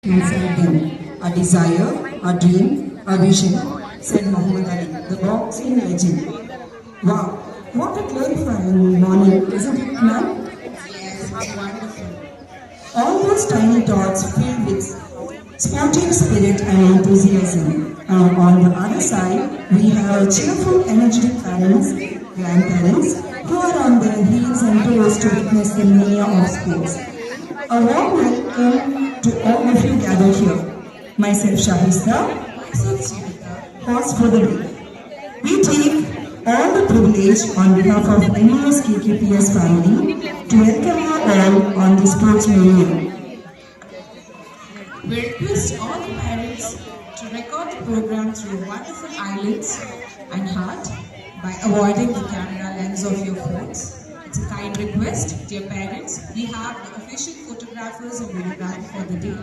inside them. A desire, a dream, a vision, said Muhammad Ali, the boxing legend. Wow, what a clarifying morning, isn't it, ma'am? Yes, it's wonderful. All those tiny dots filled with sporting spirit and enthusiasm. On the other side, we have cheerful, energetic parents, grandparents, who are on their heels and toes to witness the mania of sports. A warm welcome to all of you gathered here. Myself, Shahista, Myself, Srita. host for the day. We take all the privilege on behalf of NES KKPS family to welcome you all on the Sports Mania. We request all the parents to record the program through wonderful eyelids and heart by avoiding the camera lens of your phones. It's a kind request, dear parents. We have the official photographers and videographers for the day,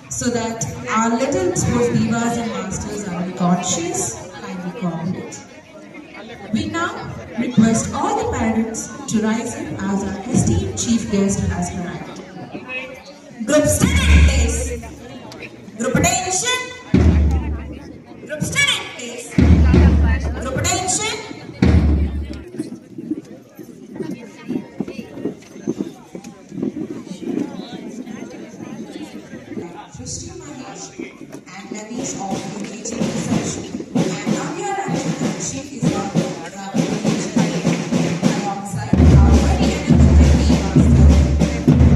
so that our little sports divas and masters are conscious. Kindly cooperate. We now request all the parents to rise up as our esteemed chief guest has arrived. Group student, please. Group attention. Group student, please. Group attention. Srishti Mahesh and Navees of engaging research. And Navya Ranjan, she is our alongside our very energetic master,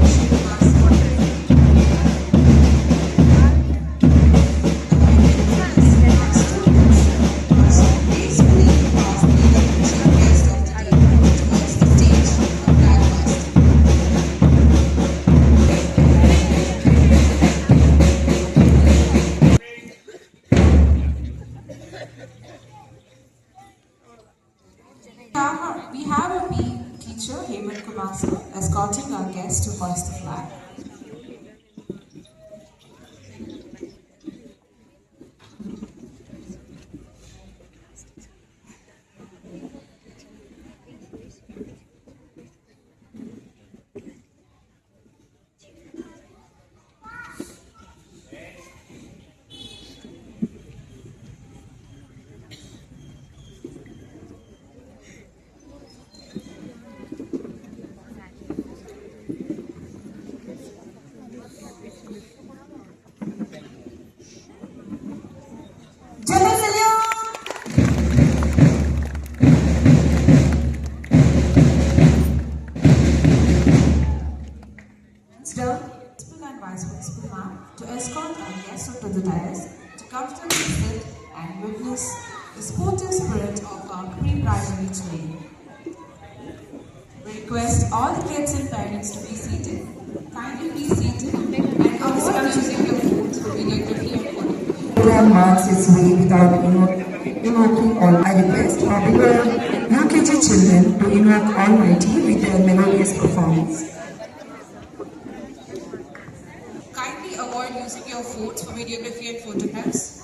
Srinivas Kondre. We have a PE teacher, Hemant Kumar sir, escorting our guests to hoist the flag. General Sir, Principal and Vice Principal ma'am, to escort our guests up to the dais to comfortably sit and witness the sportive spirit of our pre-primary training. We request all the kids and parents to be seated. Kindly be seated and avoid using your phones for videography and photo. Program marks its way without invoking all. I request our bigger UKG children to invoke Almighty with their melodious performance. Kindly avoid using your phones for videography and photographs.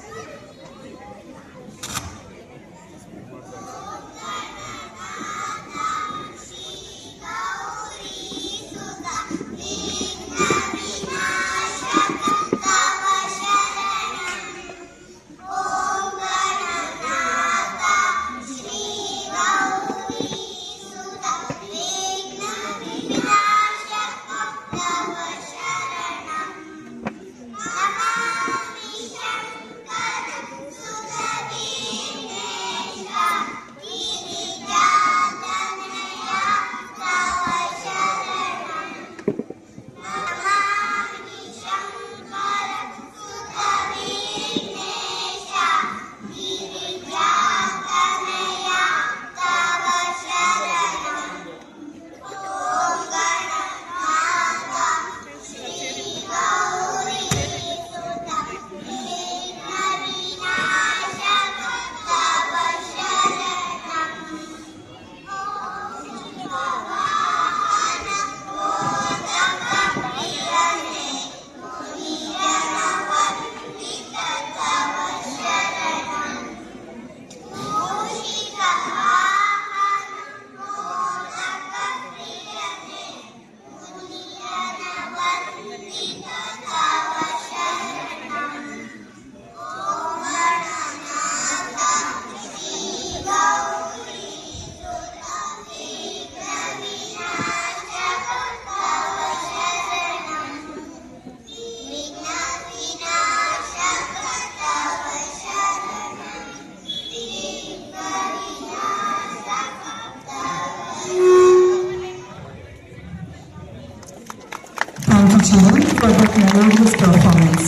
for that melodious performance.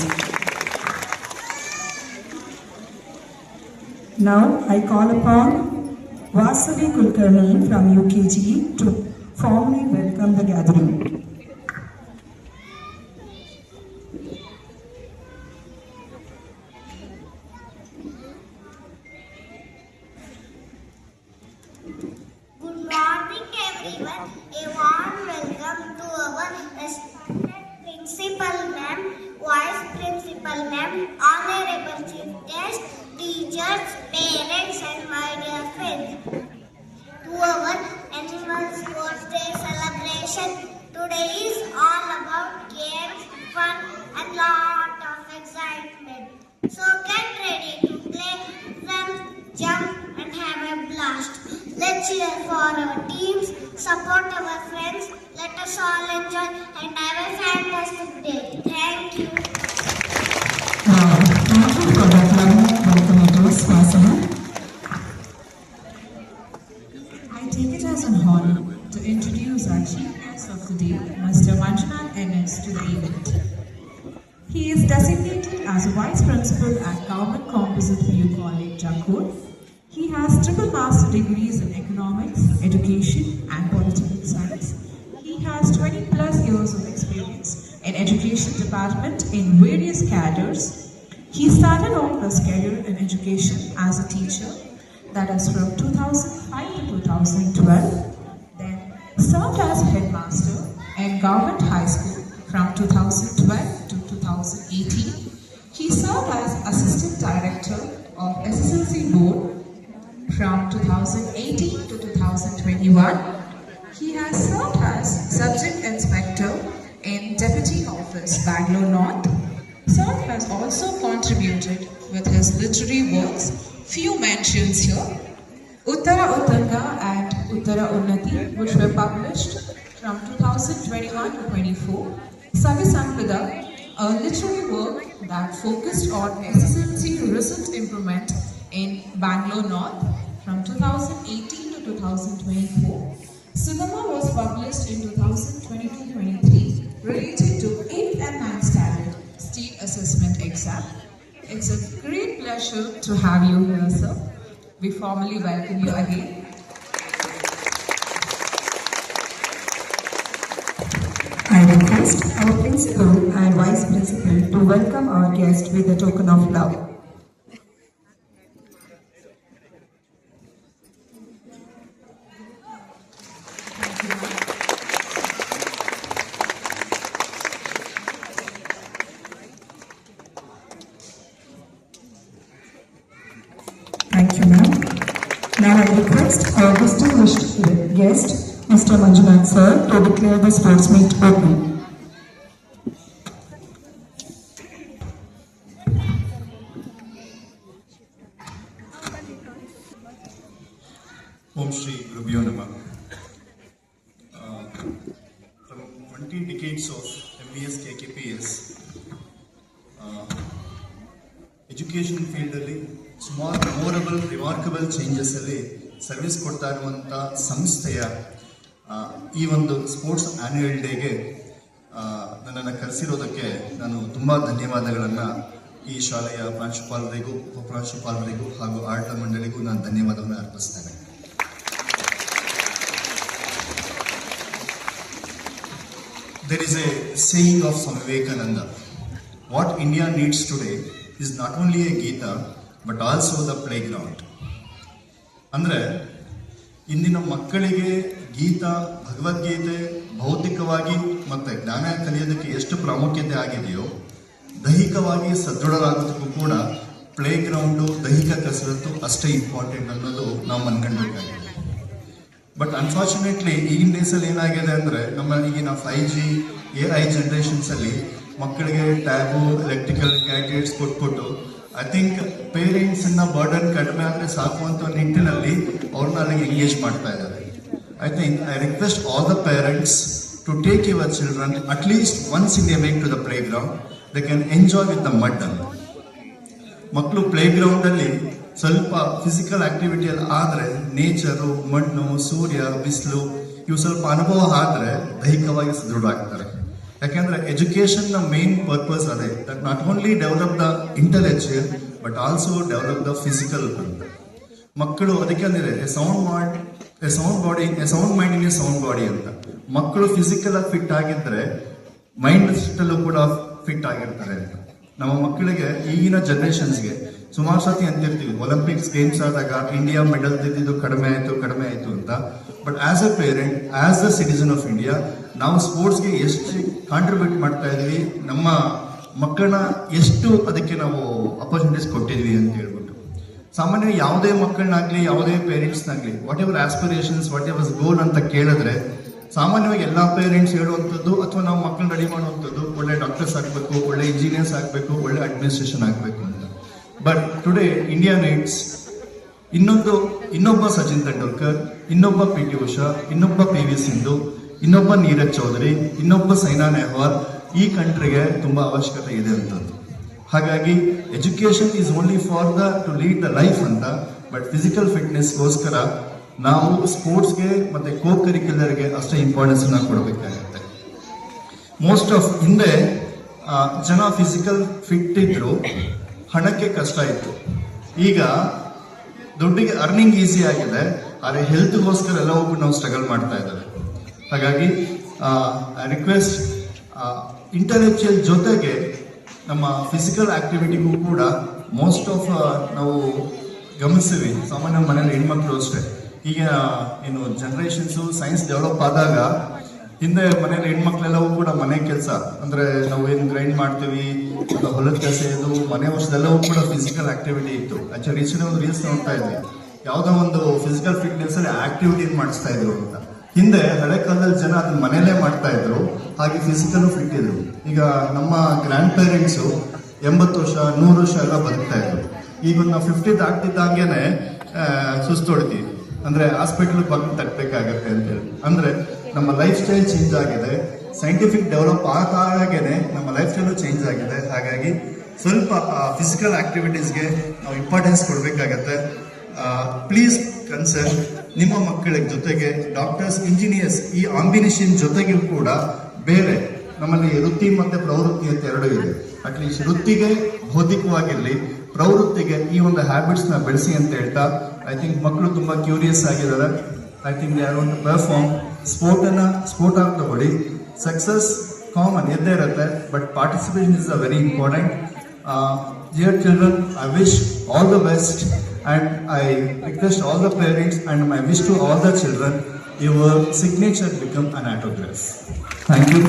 Now I call upon Vasavi Kulkarni from UKG to formally welcome the gathering. Good morning everyone. A warm welcome to our respected Principal Ma'am, Vice Principal Ma'am, Honorable Chief Guest, teachers, parents and my dear friends. To our Animal Sports Day celebration, today is all about games, fun and lot of excitement. So get ready to play, run, jump and have a blast. Let's cheer for our teams, support our friends, let us all enjoy and have a fantastic day. Thank you. Thank you for that lovely welcome address, Vasavi. I take it as an honor to introduce our chief guest of the day, Mr. Manjunath NS, to the event. He is designated as a Vice Principal at Government Composite View College, Jakkur. He has triple master degrees in economics, education and political science. He has 20 plus years of experience in education department in various cadres. He started off his career in education as a teacher, that is from 2005 to 2012. Then served as headmaster in Government High School from 2012 to 2018. He served as Assistant Director of SSLC Board from 2018 to 2021. He has served as Subject Inspector in Deputy Office, Bangalore North. Sir has also contributed with his literary works, few mentions here, Uttara Uttanga and Uttara Unnati, which were published from 2021 to 24. Savisampada, a literary work that focused on SSLC result improvement in Bangalore North from 2018 to 2024. Sugama was published in 2022-23 related to 8th and 9th standard state assessment exam. It's a great pleasure to have you here, sir. We formally welcome you again. I request our Principal and Vice Principal to welcome our guest with a token of love. Thank you, ma'am. Now I request our distinguished guest, Mr. Manjunath sir, to declare the sports meet open. Om Shri Gurubhyo Namah. From 20 decades of MBS KKPS, education ಫೀಲ್ಡಲ್ಲಿ ಸುಮಾರು memorable remarkable ಚೇಂಜಸ್ಸಲ್ಲಿ service ಕೊಡ್ತಾ ಇರುವಂಥ ಸಂಸ್ಥೆಯ ಈ ಒಂದು sports annual ಡೇಗೆ ನನ್ನನ್ನು ಕರೆಸಿರೋದಕ್ಕೆ ನಾನು ತುಂಬ ಧನ್ಯವಾದಗಳನ್ನು ಈ ಶಾಲೆಯ ಪ್ರಾಂಶುಪಾಲರಿಗೂ ಉಪಪ್ರಾಂಶುಪಾಲರಿಗೂ ಹಾಗೂ ಆಡಳಿತ ಮಂಡಳಿಗೂ ನಾನು ಧನ್ಯವಾದವನ್ನು ಅರ್ಪಿಸ್ತೇನೆ. There is a saying of Swami Vivekananda, what India needs today is not only a Gita but also the playground. ಅಂದರೆ ಇಂದಿನ ಮಕ್ಕಳಿಗೆ ಗೀತಾ ಭಗವದ್ಗೀತೆ ಭೌತಿಕವಾಗಿ ಮತ್ತು ಜ್ಞಾನ ಕಲಿಯೋದಕ್ಕೆ ಎಷ್ಟು ಪ್ರಾಮುಖ್ಯತೆ ಆಗಿದೆಯೋ ದೈಹಿಕವಾಗಿ ಸದೃಢರಾಗೋದಕ್ಕೂ ಕೂಡ ಪ್ಲೇಗ್ರೌಂಡು ದೈಹಿಕ ಕಸರತ್ತು ಅಷ್ಟೇ ಇಂಪಾರ್ಟೆಂಟ್ ಅನ್ನೋದು ನಾವು ಅನ್ಕೊಳ್ಬೇಕಾಗಿದೆ. ಬಟ್ ಅನ್ಫಾರ್ಚುನೇಟ್ಲಿ ಈಗಿನ ಡೇಸಲ್ಲಿ ಏನಾಗಿದೆ ಅಂದರೆ ನಮ್ಮ ಈಗಿನ 5G AI ಜನ್ರೇಷನ್ಸಲ್ಲಿ ಮಕ್ಕಳಿಗೆ ಟ್ಯಾಬು ಎಲೆಕ್ಟ್ರಿಕಲ್ ಗ್ಯಾಜೆಟ್ಸ್ ಕೊಟ್ಬಿಟ್ಟು ಐ ಥಿಂಕ್ ಪೇರೆಂಟ್ಸನ್ನ ಬರ್ಡನ್ ಕಡಿಮೆ ಆದರೆ ಸಾಕು ಅಂತ ನಿಟ್ಟಿನಲ್ಲಿ ಅವ್ರನ್ನ ಅಲ್ಲಿಗೆ ಎಂಗೇಜ್ ಮಾಡ್ತಾ ಇದ್ದಾರೆ. I think I request all the parents to take your children at least once in a week to the playground. They can enjoy with the mud ಅಂತ. ಮಕ್ಕಳು ಪ್ಲೇ ಗ್ರೌಂಡಲ್ಲಿ ಸ್ವಲ್ಪ ಫಿಸಿಕಲ್ ಆಕ್ಟಿವಿಟಿಯಲ್ಲಿ ಆದರೆ ನೇಚರು, ಮಣ್ಣು, ಸೂರ್ಯ, ಬಿಸಿಲು ಇವು ಸ್ವಲ್ಪ ಅನುಭವ ಆದರೆ ದೈಹಿಕವಾಗಿ ಸದೃಢ ಆಗ್ತಾರೆ. ಯಾಕೆಂದ್ರೆ ಎಜುಕೇಶನ್ ನ ಮೇನ್ ಪರ್ಪಸ್ ಅದೇ, that not only develop the intellectual but also develop the physical ಅಂತ. ಮಕ್ಕಳು ಅದಕ್ಕೆ ಅಂದ್ರೆ A sound mind in a sound body ಅಂತ. ಮಕ್ಕಳು ಫಿಸಿಕಲ್ ಆಗಿ ಫಿಟ್ ಆಗಿದ್ರೆ ಮೈಂಡ್ ಅಲ್ಲೂ ಕೂಡ ಫಿಟ್ ಆಗಿರ್ತಾರೆ ಅಂತ. ನಮ್ಮ ಮಕ್ಕಳಿಗೆ ಈಗಿನ ಜನರೇಷನ್ಸ್ಗೆ ಸುಮಾರು ಸತಿ ಅಂತಿರ್ತೀವಿ, ಒಲಿಂಪಿಕ್ಸ್ ಗೇಮ್ಸ್ ಆದಾಗ ಇಂಡಿಯಾ ಮೆಡಲ್ ತೆಗೆದಿದ್ದು ಕಡಿಮೆ ಆಯ್ತು ಅಂತ. But as a parent, as a citizen of India, ನಾವು ಸ್ಪೋರ್ಟ್ಸ್ಗೆ ಎಷ್ಟು ಕಾಂಟ್ರಿಬ್ಯೂಟ್ ಮಾಡ್ತಾ ಇದೀವಿ, ನಮ್ಮ ಮಕ್ಕಳನ್ನ ಎಷ್ಟು ಅದಕ್ಕೆ ನಾವು ಅಪರ್ಚುನಿಟೀಸ್ ಕೊಟ್ಟಿದ್ವಿ ಅಂತ ಹೇಳ್ಬಿಟ್ಟು. ಸಾಮಾನ್ಯ ಯಾವುದೇ ಮಕ್ಕಳನ್ನಾಗ್ಲಿ ಯಾವುದೇ ಪೇರೆಂಟ್ಸ್ನಾಗ್ಲಿ whatever aspirations, whatever goal ಅಂತ ಕೇಳಿದ್ರೆ ಸಾಮಾನ್ಯವಾಗಿ ಎಲ್ಲಾ ಪೇರೆಂಟ್ಸ್ ಹೇಳುವಂಥದ್ದು ಅಥವಾ ನಾವು ಮಕ್ಕಳನ್ನ ರೆಡಿ ಮಾಡುವಂಥದ್ದು ಒಳ್ಳೆ ಡಾಕ್ಟರ್ಸ್ ಆಗಬೇಕು, ಒಳ್ಳೆ ಇಂಜಿನಿಯರ್ಸ್ ಆಗಬೇಕು, ಒಳ್ಳೆ ಅಡ್ಮಿನಿಸ್ಟ್ರೇಷನ್ ಆಗಬೇಕು ಅಂತ. ಬಟ್ ಟುಡೇ ಇಂಡಿಯಾ ನೀಡ್ಸ್ ಇನ್ನೊಬ್ಬ ಸಚಿನ್ ತೆಂಡೂಲ್ಕರ್, ಇನ್ನೊಬ್ಬ ಪಿ ಟಿ ಉಷಾ, ಇನ್ನೊಬ್ಬ PV ಸಿಂಧು, ಇನ್ನೊಬ್ಬ ನೀರಜ್ ಚೌಧರಿ, ಇನ್ನೊಬ್ಬ ಸೈನಾ ನೆಹ್ವಾಲ್ ಈ ಕಂಟ್ರಿಗೆ ತುಂಬಾ ಅವಶ್ಯಕತೆ ಇದೆ ಅಂತದ್ದು. ಹಾಗಾಗಿ education is only for to lead the life ಅಂತ. ಬಟ್ ಫಿಸಿಕಲ್ ಫಿಟ್ನೆಸ್ಗೋಸ್ಕರ ನಾವು ಸ್ಪೋರ್ಟ್ಸ್ಗೆ ಮತ್ತೆ ಕೋ ಕರಿಕ್ಯುಲರ್ಗೆ ಅಷ್ಟೇ ಇಂಪಾರ್ಟೆನ್ಸ್ ಅನ್ನ ಕೊಡಬೇಕಾಗುತ್ತೆ. ಮೋಸ್ಟ್ ಆಫ್ ಹಿಂದೆ ಜನ ಫಿಸಿಕಲ್ ಫಿಟ್ ಇದ್ರು, ಹಣಕ್ಕೆ ಕಷ್ಟ ಇತ್ತು. ಈಗ ದುಡ್ಡಿಗೆ ಅರ್ನಿಂಗ್ ಈಸಿ ಆಗಿದೆ, ಆದರೆ ಹೆಲ್ತ್ಗೋಸ್ಕರ ಎಲ್ಲವೂ ನಾವು ಸ್ಟ್ರಗಲ್ ಮಾಡ್ತಾ ಇದ್ದೇವೆ. ಹಾಗಾಗಿ ಐ ರಿಕ್ವೆಸ್ಟ್ ಇಂಟೆಲೆಕ್ಚುಯಲ್ ಜೊತೆಗೆ ನಮ್ಮ ಫಿಸಿಕಲ್ ಆಕ್ಟಿವಿಟಿಗೂ ಕೂಡ ಮೋಸ್ಟ್ ಆಫ್ ನಾವು ಗಮನಿಸ್ತೀವಿ. ಸಾಮಾನ್ಯ ಮನೇಲಿ ಹೆಣ್ಮಕ್ಳು ಅಷ್ಟೇ, ಈಗ ಏನು ಜನರೇಷನ್ಸು ಸೈನ್ಸ್ ಡೆವಲಪ್ ಆದಾಗ ಹಿಂದೆ ಮನೇಲಿ ಹೆಣ್ಮಕ್ಳೆಲ್ಲವೂ ಕೂಡ ಮನೆ ಕೆಲಸ ಅಂದ್ರೆ ನಾವು ಏನು ಗ್ರೈಂಡ್ ಮಾಡ್ತೀವಿ, ಹೊಲದ ಕೆಲಸ, ಇದು ಮನೆ ವರ್ಷದೆಲ್ಲವೂ ಕೂಡ ಫಿಸಿಕಲ್ ಆಕ್ಟಿವಿಟಿ ಇತ್ತು. ಆಕ್ಚುಲಿ ರೀಸೆಂಟ್ ಒಂದು ರೀಲ್ಸ್ ನೋಡ್ತಾ ಇದ್ವಿ, ಯಾವುದೋ ಒಂದು ಫಿಸಿಕಲ್ ಫಿಟ್ನೆಸ್ ಅಲ್ಲಿ ಆಕ್ಟಿವಿಟಿ ಮಾಡಿಸ್ತಾ ಇದ್ರು ಅಂತ. ಹಿಂದೆ ಹಳೆ ಕಾಲದಲ್ಲಿ ಜನ ಅದನ್ನ ಮನೇಲೆ ಮಾಡ್ತಾ ಇದ್ರು, ಹಾಗೆ ಫಿಸಿಕಲ್ ಫಿಟ್ ಇದ್ರು. ಈಗ ನಮ್ಮ ಗ್ರ್ಯಾಂಡ್ ಪೇರೆಂಟ್ಸು 80 ವರ್ಷ 100 ವರ್ಷ ಎಲ್ಲ ಬದುಕ್ತಾ ಇದ್ರು. ಈಗ ನಾವು 50 ಆಗ್ತಿದ್ದಂಗೆನೆ ಸುಸ್ತು ಹೊಡ್ತೀವಿ, ಅಂದ್ರೆ ಹಾಸ್ಪಿಟಲ್ ಬಂದು ತಟ್ಟಬೇಕಾಗತ್ತೆ ಅಂತ ಹೇಳಿ. ಅಂದ್ರೆ ನಮ್ಮ ಲೈಫ್ ಸ್ಟೈಲ್ ಚೇಂಜ್ ಆಗಿದೆ, ಸೈಂಟಿಫಿಕ್ ಡೆವಲಪ್ ಆದಾಗೇನೆ ನಮ್ಮ ಲೈಫ್ ಸ್ಟೈಲು ಚೇಂಜ್ ಆಗಿದೆ. ಹಾಗಾಗಿ ಸ್ವಲ್ಪ ಫಿಸಿಕಲ್ ಆಕ್ಟಿವಿಟೀಸ್ಗೆ ನಾವು ಇಂಪಾರ್ಟೆನ್ಸ್ ಕೊಡಬೇಕಾಗತ್ತೆ. ಪ್ಲೀಸ್ ಕನ್ಸರ್ನ್ ನಿಮ್ಮ ಮಕ್ಕಳ ಜೊತೆಗೆ ಡಾಕ್ಟರ್ಸ್, ಇಂಜಿನಿಯರ್ಸ್ ಈ ಕಾಂಬಿನೇಷನ್ ಜೊತೆಗೂ ಕೂಡ ಬೇರೆ ನಮ್ಮಲ್ಲಿ ವೃತ್ತಿ ಮತ್ತೆ ಪ್ರವೃತ್ತಿ ಅಂತ ಎರಡು ಇದೆ. ಅಟ್ಲೀಸ್ಟ್ ವೃತ್ತಿಗೆ ಬೌದ್ಧಿಕವಾಗಿರಲಿ, ಪ್ರವೃತ್ತಿಗೆ ಈ ಒಂದು ಹ್ಯಾಬಿಟ್ಸ್ ನ ಬೆಳೆಸಿ ಅಂತ ಹೇಳ್ತಾ, ಐ ಥಿಂಕ್ ಮಕ್ಕಳು ತುಂಬಾ ಕ್ಯೂರಿಯಸ್ ಆಗಿದ್ದಾರೆ. ಐ ಥಿಂಕ್ ದೇ ಆರ್ ಒಂದು ಪರ್ಫಾರ್ಮ್. ಸ್ಪೋರ್ಟ್ ಆಗಿ ತಗೊಳ್ಳಿ, ಸಕ್ಸಸ್ ಕಾಮನ್ ಇದ್ದೇ ಇರುತ್ತೆ, but participation is a very important. Dear children, I wish all the best and I request all the parents and my wish to all the children, your signature become an autograph. Thank you.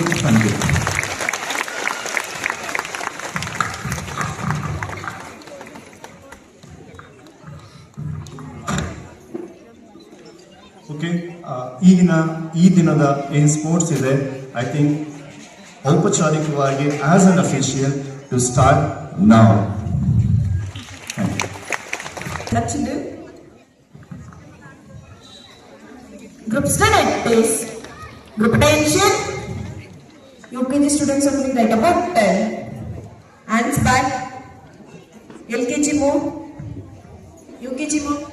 Okay, ಈ ದಿನದ ಏನು sports ಇದೆ, I think ಔಪಚಾರಿಕವಾಗಿ as an official to start now. Children, group study please. Group attention. UKG students only write about 10. Hands back. LKG move. UKG move.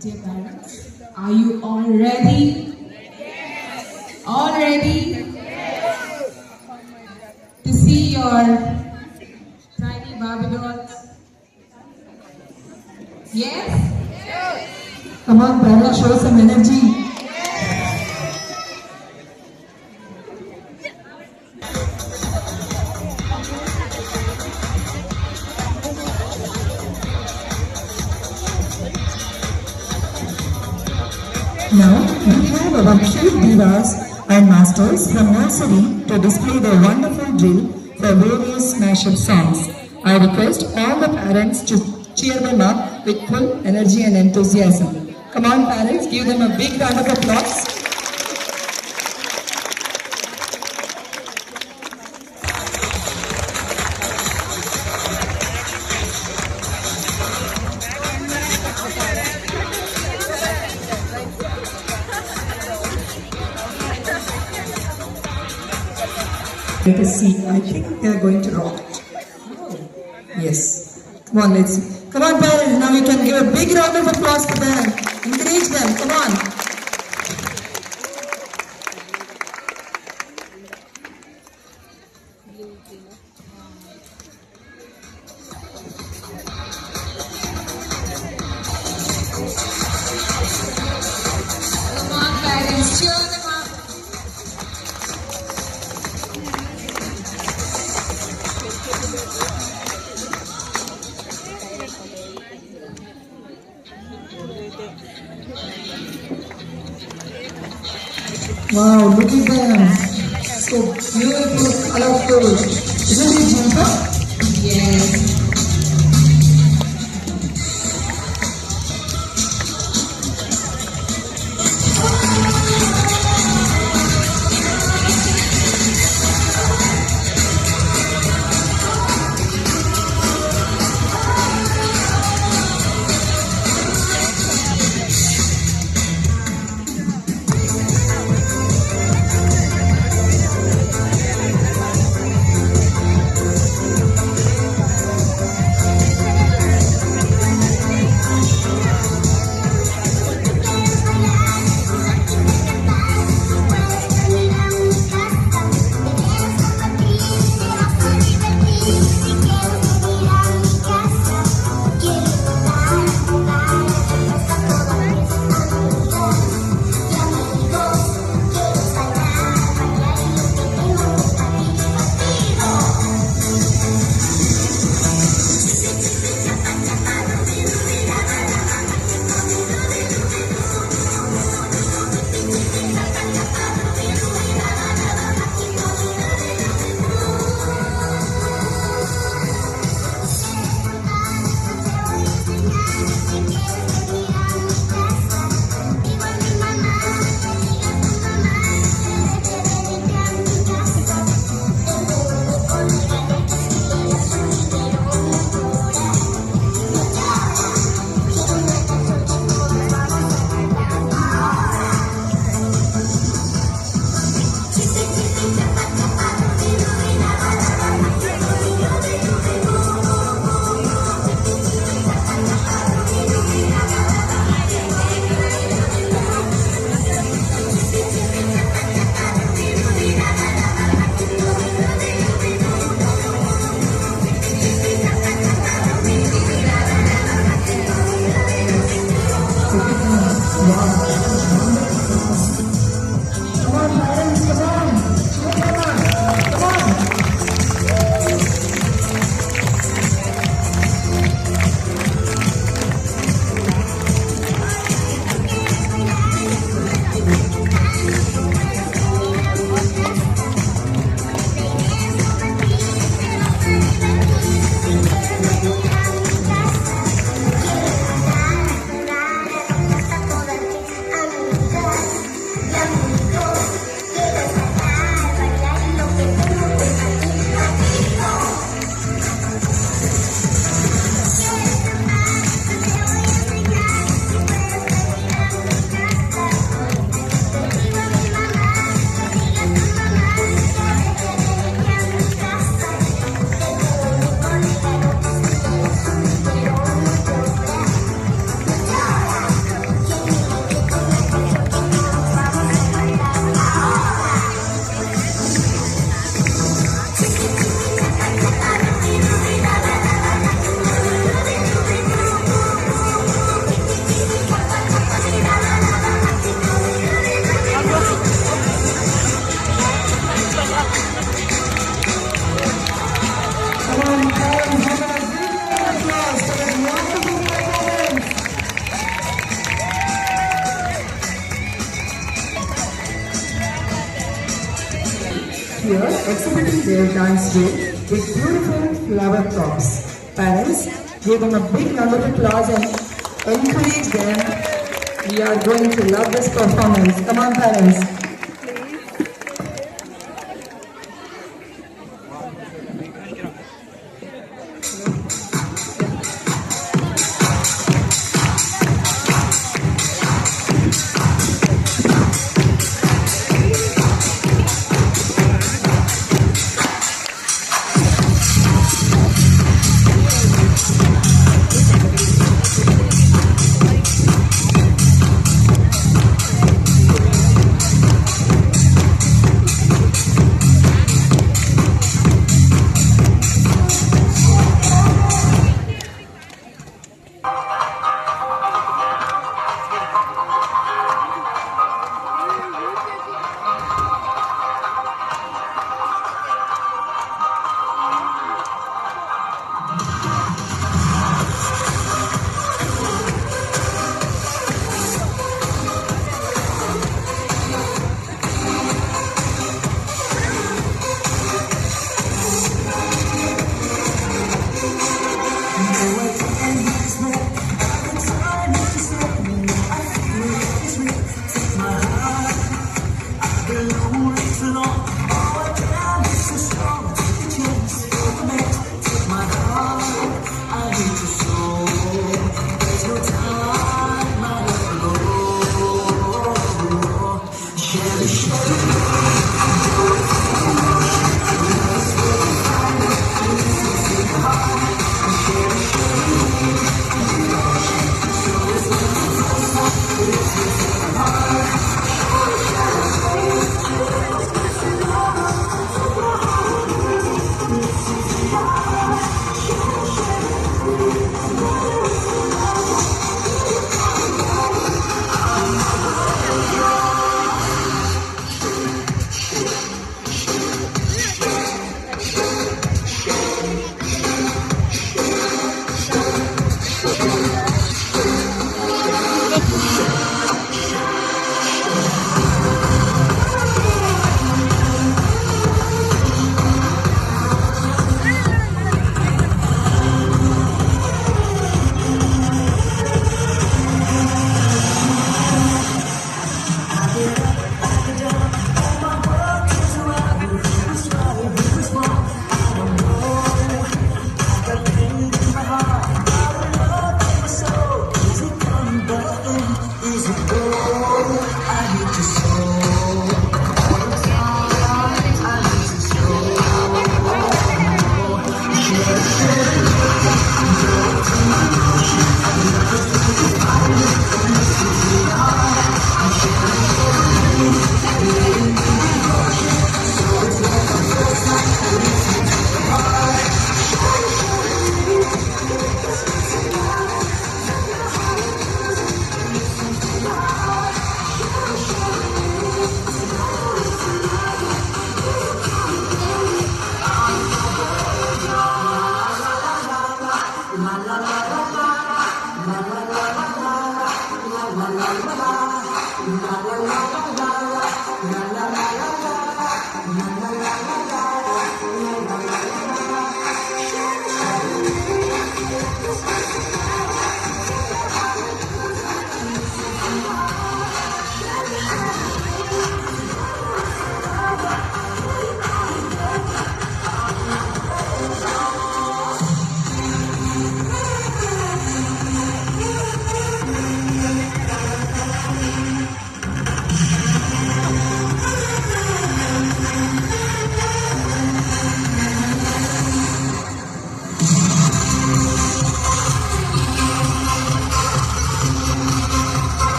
Dear parents, are you all ready? Yes. All ready? Yes. To see your tiny Barbie dolls? Yes? Come on, parents, show some energy. Now, we have our cute divas and masters from nursery to display their wonderful drill for various smash-up songs. I request all the parents to cheer them up with full energy and enthusiasm. Come on, parents, give them a big round of applause. Let us see. I think they are going to rock it. Yes. Come on, let's see. Come on, parents. Now you can give a big round of applause for them. Encourage them. Come on. Come on, parents, cheer them up. Wow, look at them. So beautiful, colorful. Isn't it, Jimpa? Yes. here exhibiting their dance skill with beautiful flower props. Parents, give them a big round of applause and encourage them. We are going to love this performance. Come on, parents.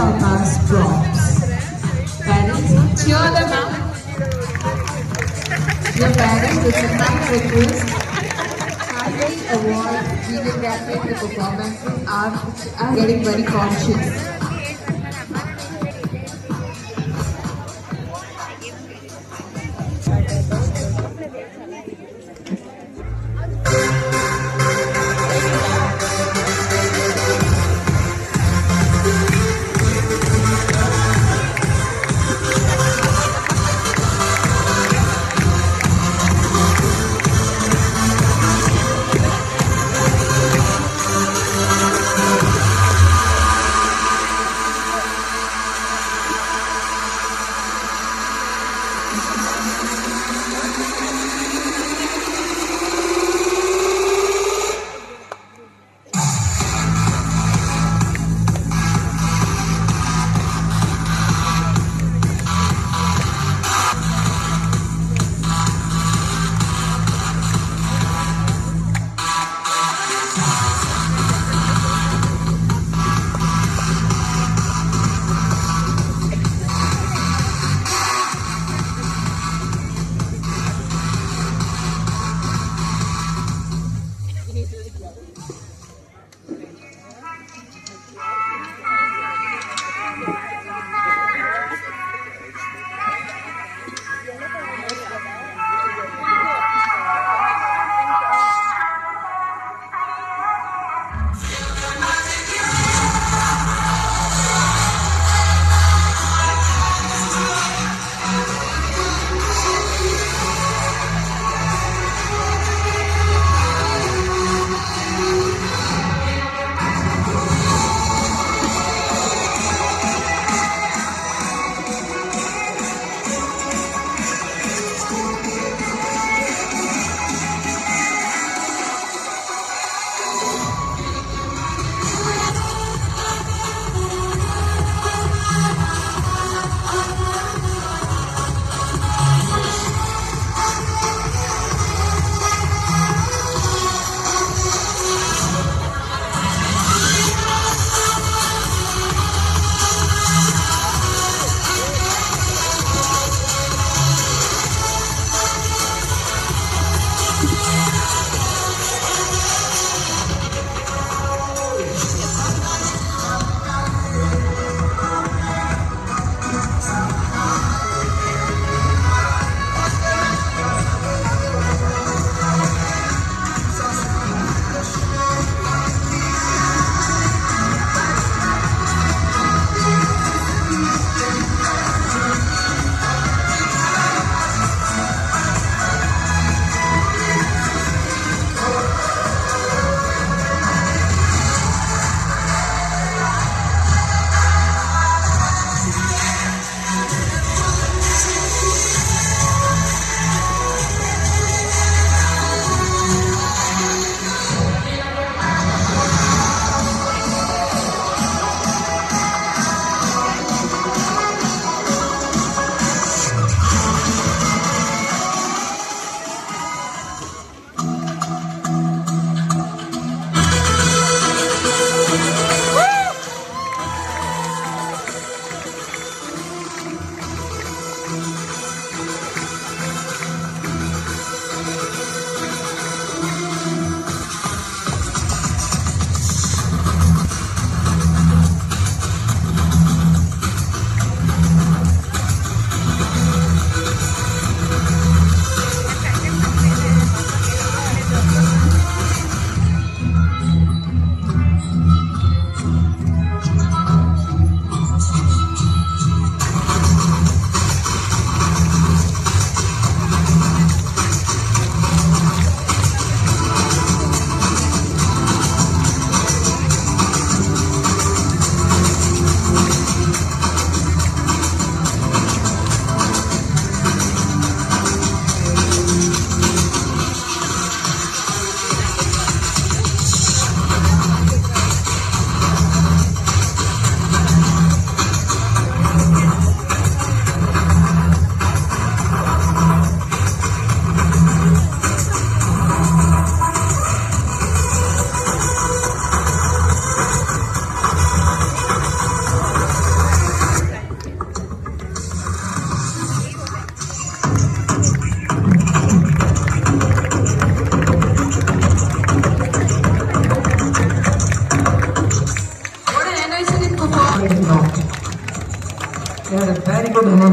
of us drops. Parents, cheer them up. Your parents, it's a kind request. Kindly avoid videographing the performances are getting very conscious.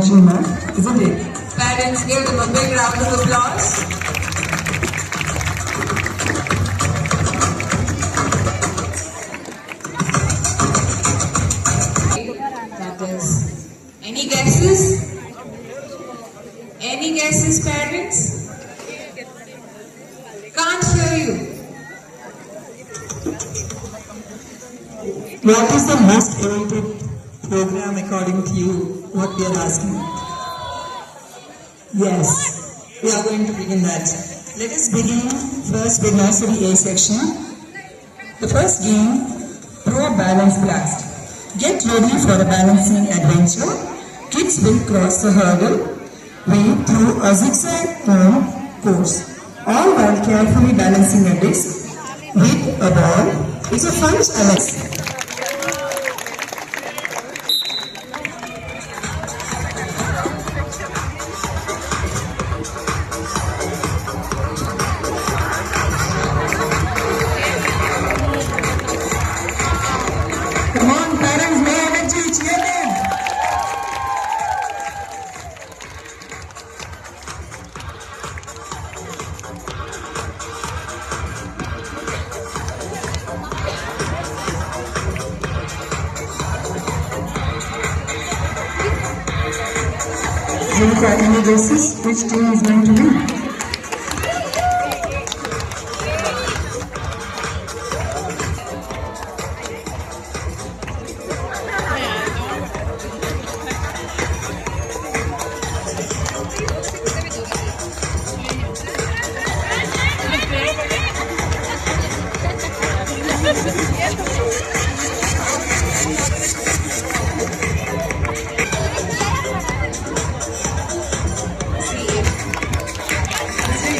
challenging enough, isn't it? Parents, give them a big round of applause. That is. Any guesses? Any guesses, parents? Can't hear you. What is the most awaited program according to you? What we are asking? Yes, we are going to begin that. Let us begin first with nursery A section. The first game, Pro Balance Blast. Get ready for a balancing adventure. Kids will cross the hurdle way through a zigzag course, all while carefully balancing a disc with a ball. It's a fun challenge. Come on, parents, more energy, cheer them. Zulika, any guesses which team is going to win?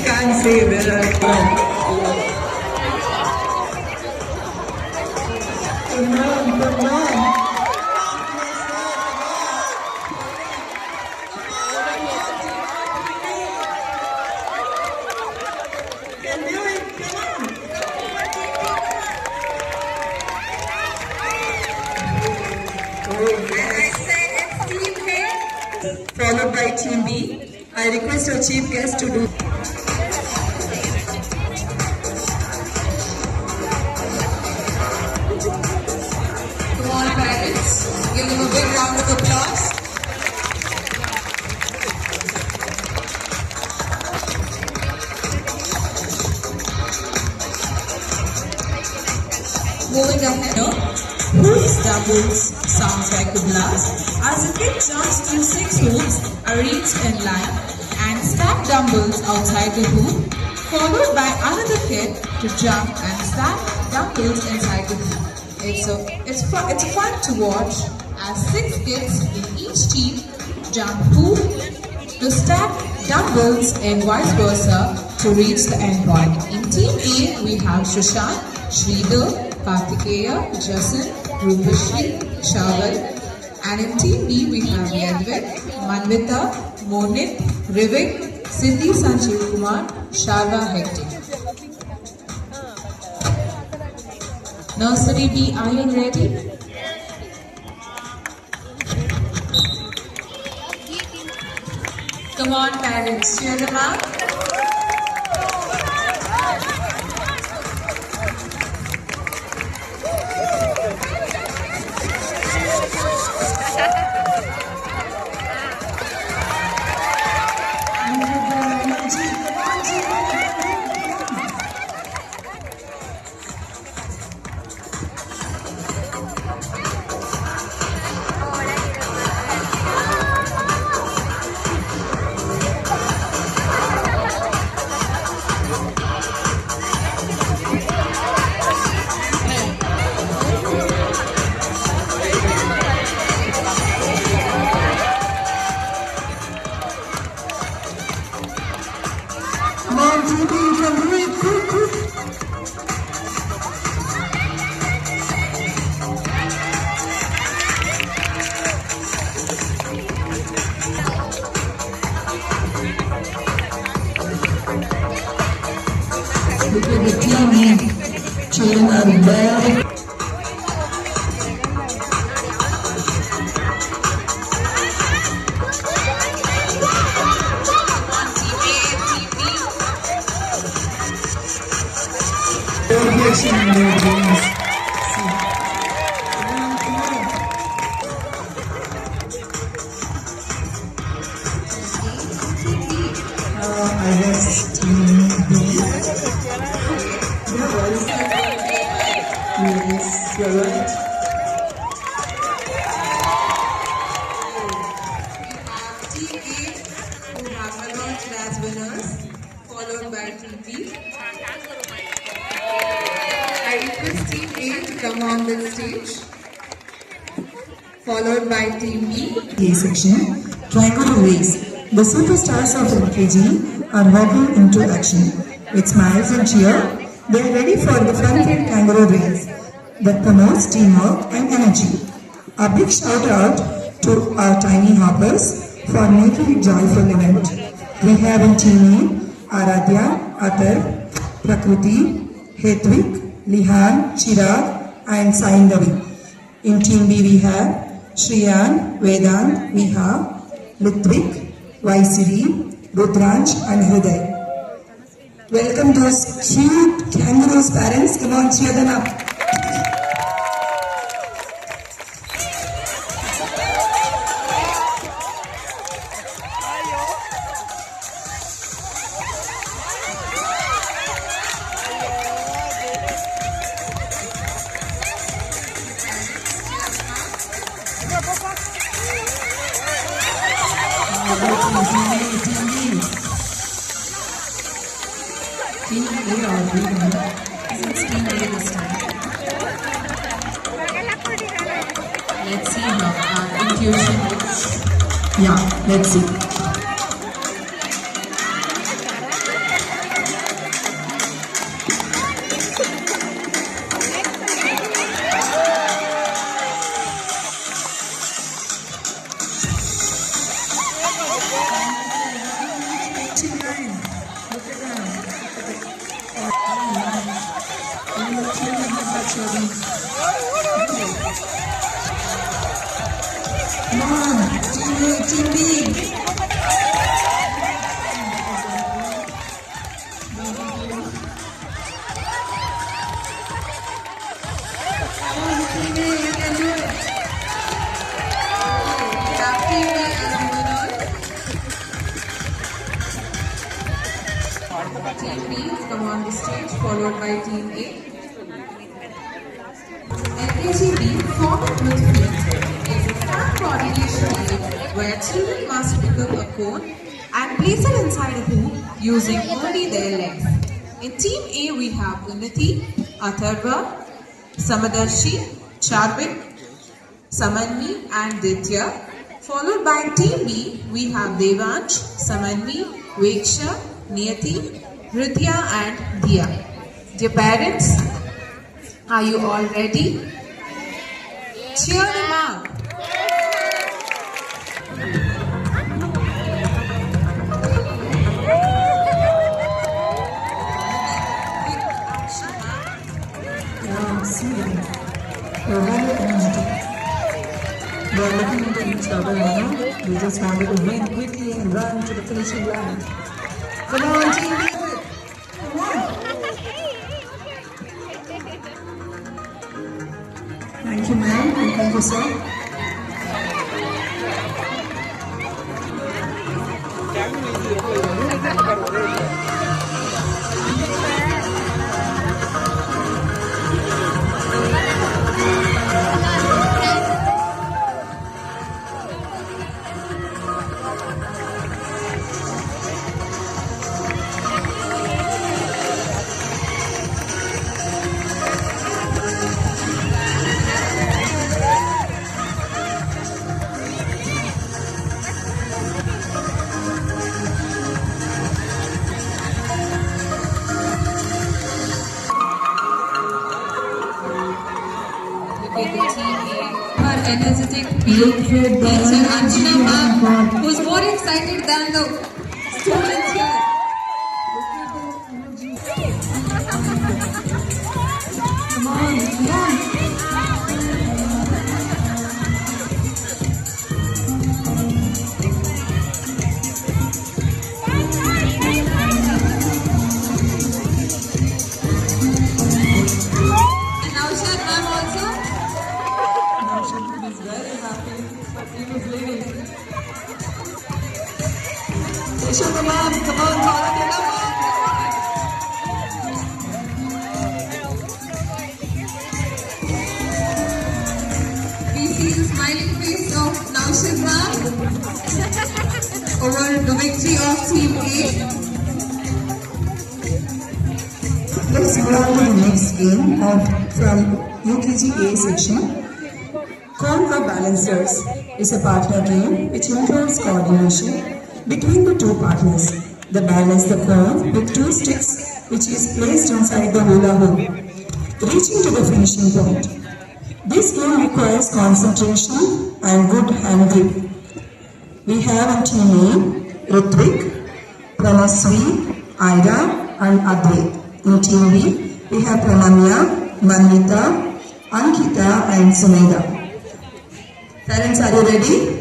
Can't say where Come on. Can do it, come on. Oh, yes. Team A, followed by Team B. I request our chief guest to do. Come on, parents. Give them a big round of applause. Moving ahead, hoops doubles sounds like a blast. As a kid jumps through 6 hoops arranged in line and stack dumbbells outside the hoop, followed by another kid to jump and stack dumbbells inside the hoop. It's fun to watch as 6 kids in each team jump hoop to stack dumbbells and vice versa to reach the end point. In Team A, we have Shashank, Sridhar, Kartikeya, Jason, Rupashri, Shagal, and in Team B we have Yadvik, Manvita, Monit, Rivik, Siddhi Sanjeev Kumar, Sharva Hector. Nursery B, are you ready? Come on, parents, cheer them up. Look at the team children are very celebration in their dreams. See. I guess team B. Yes, you're right. Team A, who have emerged as winners, followed by Team B. I request Team A to come on the stage, followed by Team B. A section, Kangaroo Race. The superstars of LKG are walking into action. With smiles and cheer, they are ready for the fun-filled kangaroo race that promotes teamwork and energy. A big shout out to our tiny hoppers for making it joyful event. We have in team A, Aradhya, Atar, Prakriti, Hetwik, Lihan, Chirag and Saindavi. In team B we have Shriyan, Vedant, Viha, Litvik, Vaisiri, Rudranj and Hriday. Welcome those cute kangaroos parents. Come on, cheer them up. Team A or B? It's Team A this time. Let's see how our intuition is. Yeah, let's see. Come on, Team A, Team B. Team B, come on the stage, followed by Team A. LKGB formed with feet is a fun coordination game where children must pick up a cone and place it inside a hoop using only their legs. In Team A, we have Unnati, Atharva, Samadarshi, Charvik, Samanvi and Ditya. Followed by Team B, we have Devansh, Samanvi, Veksha, Niyati, Ritya and Diya. Dear parents, are you all ready? Cheer them up. Yeah, see them. They're very energetic. They're looking into each other, They just wanted to win quickly and run to the finishing line. Come on, Team B. Come on. Thank you, ma'am, and thank you, sir. Her energetic teacher Anjana ma'am, who's more excited than the students here. Come on, come on. Yashoda ma'am, come on, Bharat, come on. We see the smiling face of Naushad ma'am over the victory of Team A. Let's move on to the next game from UKG A section. Cone or Balancers is a partner game which involves coordination between the two partners. They balance the cone with two sticks which is placed inside the hula hoop, reaching to the finishing point. This game requires concentration and good hand grip. We have a team A, Ritvik, Pranasvi, Ida and Advait. In team B, we have Pranamya, Manita, Ankita and Sumeda. Parents, are you ready?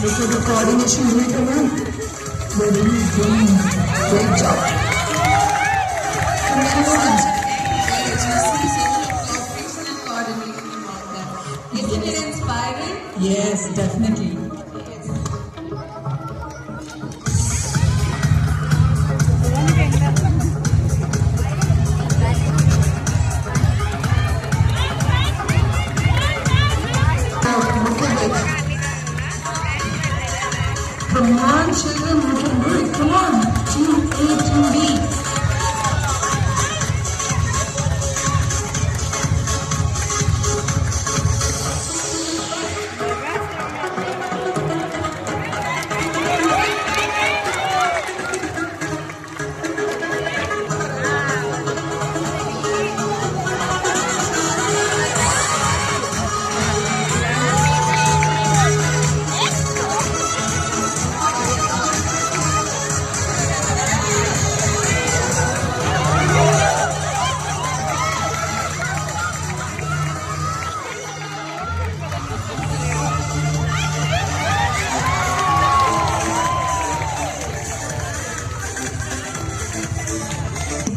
Look at the coordination later on. They're really doing a great job. Isn't it inspiring? Yes, definitely. Come on, children, you can do it. Come on, team A, team B.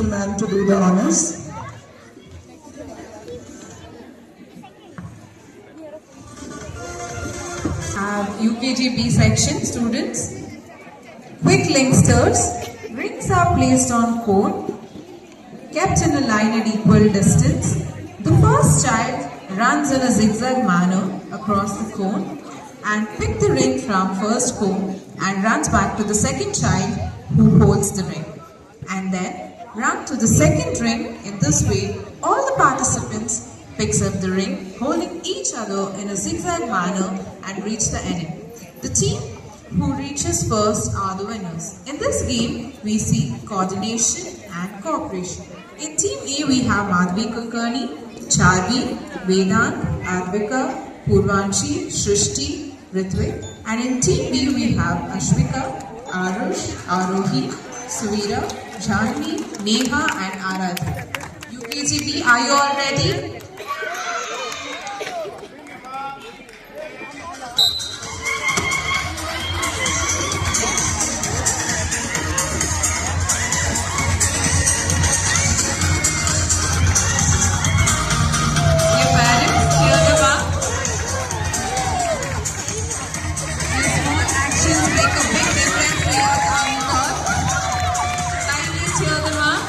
Ma'am to do the honors. UKG section students. Quick link stirs. Rings are placed on cone, kept in a line at equal distance. The first child runs in a zigzag manner across the cone and pick the ring from first cone and runs back to the second child who holds the ring. And then run to the second ring. In this way, all the participants picks up the ring, holding each other in a zigzag manner and reach the enemy. The team who reaches first are the winners. In this game, we see coordination and cooperation. In Team A, we have Madhvi Kulkarni, Charvi, Vedant, Advika, Purvanshi, Shrishti, Ritvik. And in Team B, we have Ashvika, Arush, Arohi, Suvira, Janvi, Neha and Aradhya. UKGB, are you all ready? Your parents, cheer them up. These small actions make a big difference to your coming thought. Kindly cheer them up.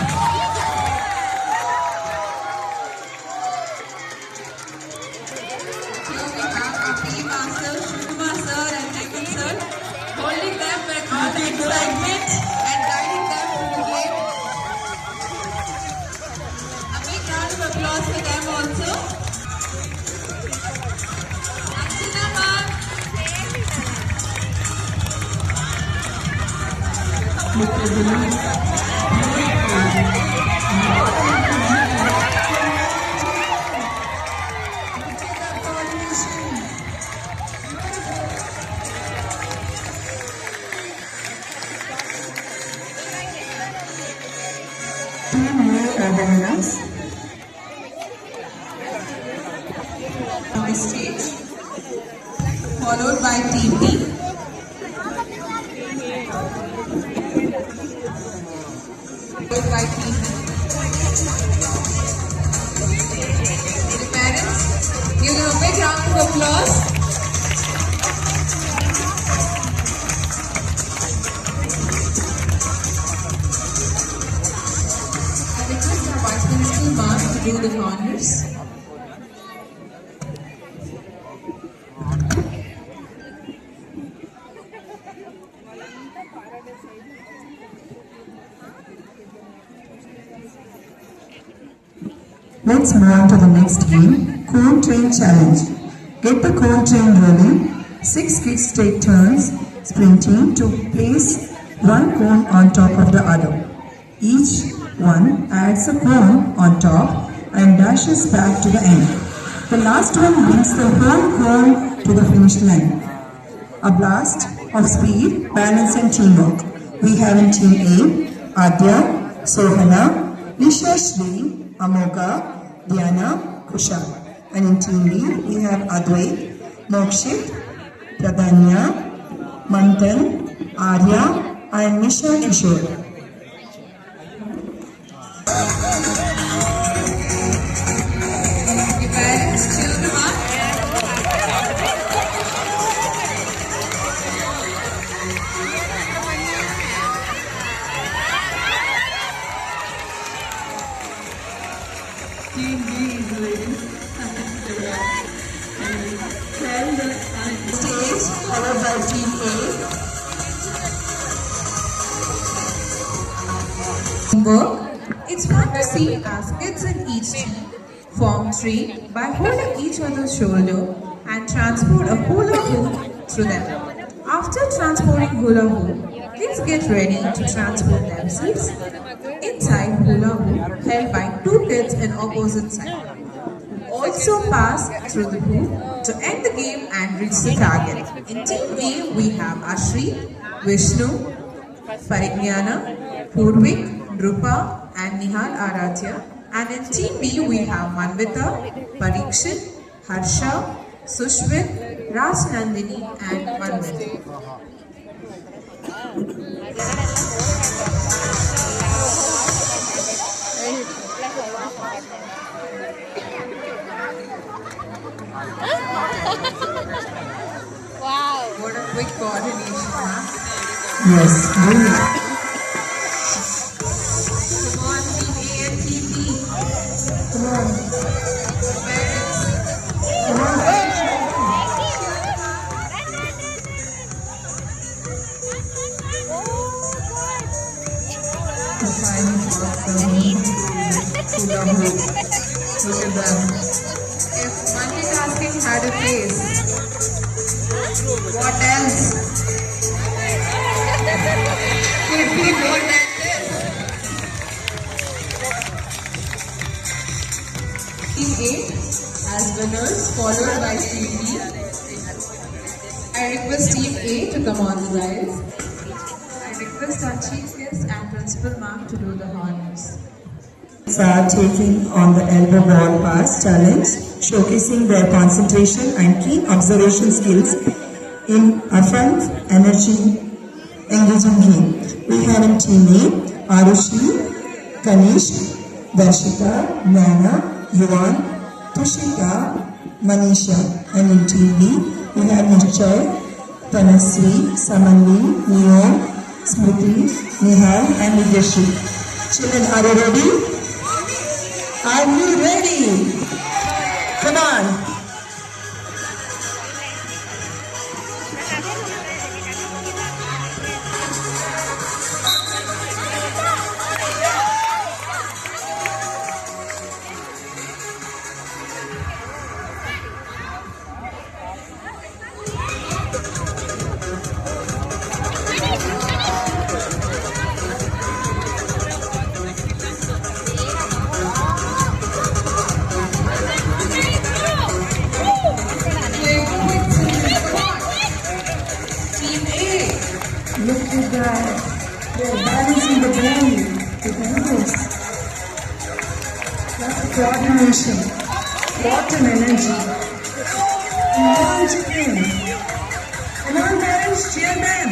Here we have our PE master, Shukuma sir and Jacob sir, holding them with all the excitement and guiding them through the game. A big round of applause for them also. Aksana ma'am. Team A are the winners. On the stage, followed by Team B. Followed by by Team B. The parents, give them a big round of applause. I request our Vice Principal Mark to do the honors. Let's move on to the next game, Cone Train Challenge. Get the cone train rolling. 6 kids take turns sprinting to place one cone on top of the other. Each one adds a cone on top and dashes back to the end. The last one brings the whole cone to the finish line. A blast of speed, balance and teamwork. We have in Team A, Adya, Sohana, Nisha Shri, Amoga, Diana, Kusha. And in Team B, we have Advait, Mokshit, Pradanya, Manthan, Arya, and Nisha Kishore. The parents, children are. Team B is ready. Stage followed by Team A. Teamwork. It's fun to see as kids in each team form three by holding each other's shoulder and transport a hula hoop through them. After transporting hula hoop, kids get ready to transport themselves inside hula hoop held by two kids in opposite sides. Also pass through the hoop to end the game and reach the target. In Team A, we have Ashri, Vishnu, Parignana, Purvik, Drupa, and Nihal Aradhya. And in Team B, we have Manvita, Parikshit, Harsha, Sushmit, Raj Nandini, and Manvit. Wow. What a quick coordination, huh? Yes, good. Come on, Team A and Team B. Come on. Parents, Come on. The final part of the hula hoop. Look at them. if multitasking had a face, what else could be more than this? Team A as winners, followed by Team B. I request Team A to come on the rise. I request our Chief Guest and Principal Mark to do the honors. Are taking on the elbow ball pass challenge, showcasing their concentration and keen observation skills in a fun, energy, engaging game. We have in Team A, Arushi, Kanish, Darshika, Nana, Yuvan, Tushika, Manisha. And in Team B, we have Nichoy, Tanasri, Samanvi, Neon, Smriti, Nihal, and Vidyashri. Children, are you ready? Are you ready? Come on. Look at that. They're balancing the body. Look at this. That's coordination. What an energy. Come on, children. Come on, parents, cheer them.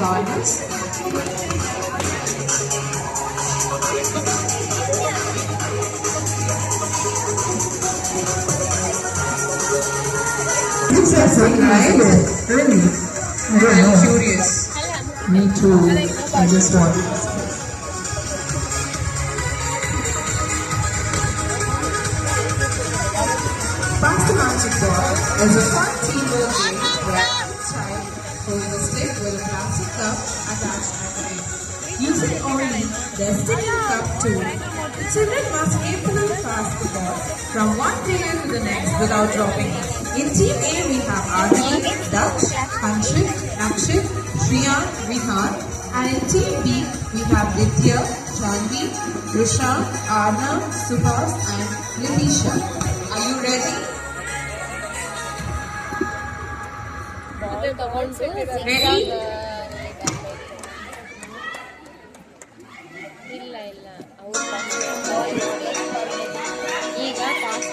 corners. These are so nice. Really? I don't I'm know. curious. Me too. I just want. Pass the magic ball is a fun teamwork game where each child holds a stick with a plastic cup attached at the end. Using only their stick and cup tool, the children must carefully pass the ball from one player to the next without dropping it. In Team A, we have Arti, Daksh, Hanshik, Nakshit, Shriyan, Vihan, and in Team B, we have Vidya, Janvi, Risha, Arna, Subhas, and Nitisha. Are you ready? Ready? ಇಲ್ಲ ಇಲ್ಲ ಅವ್ರು ಈಗ pass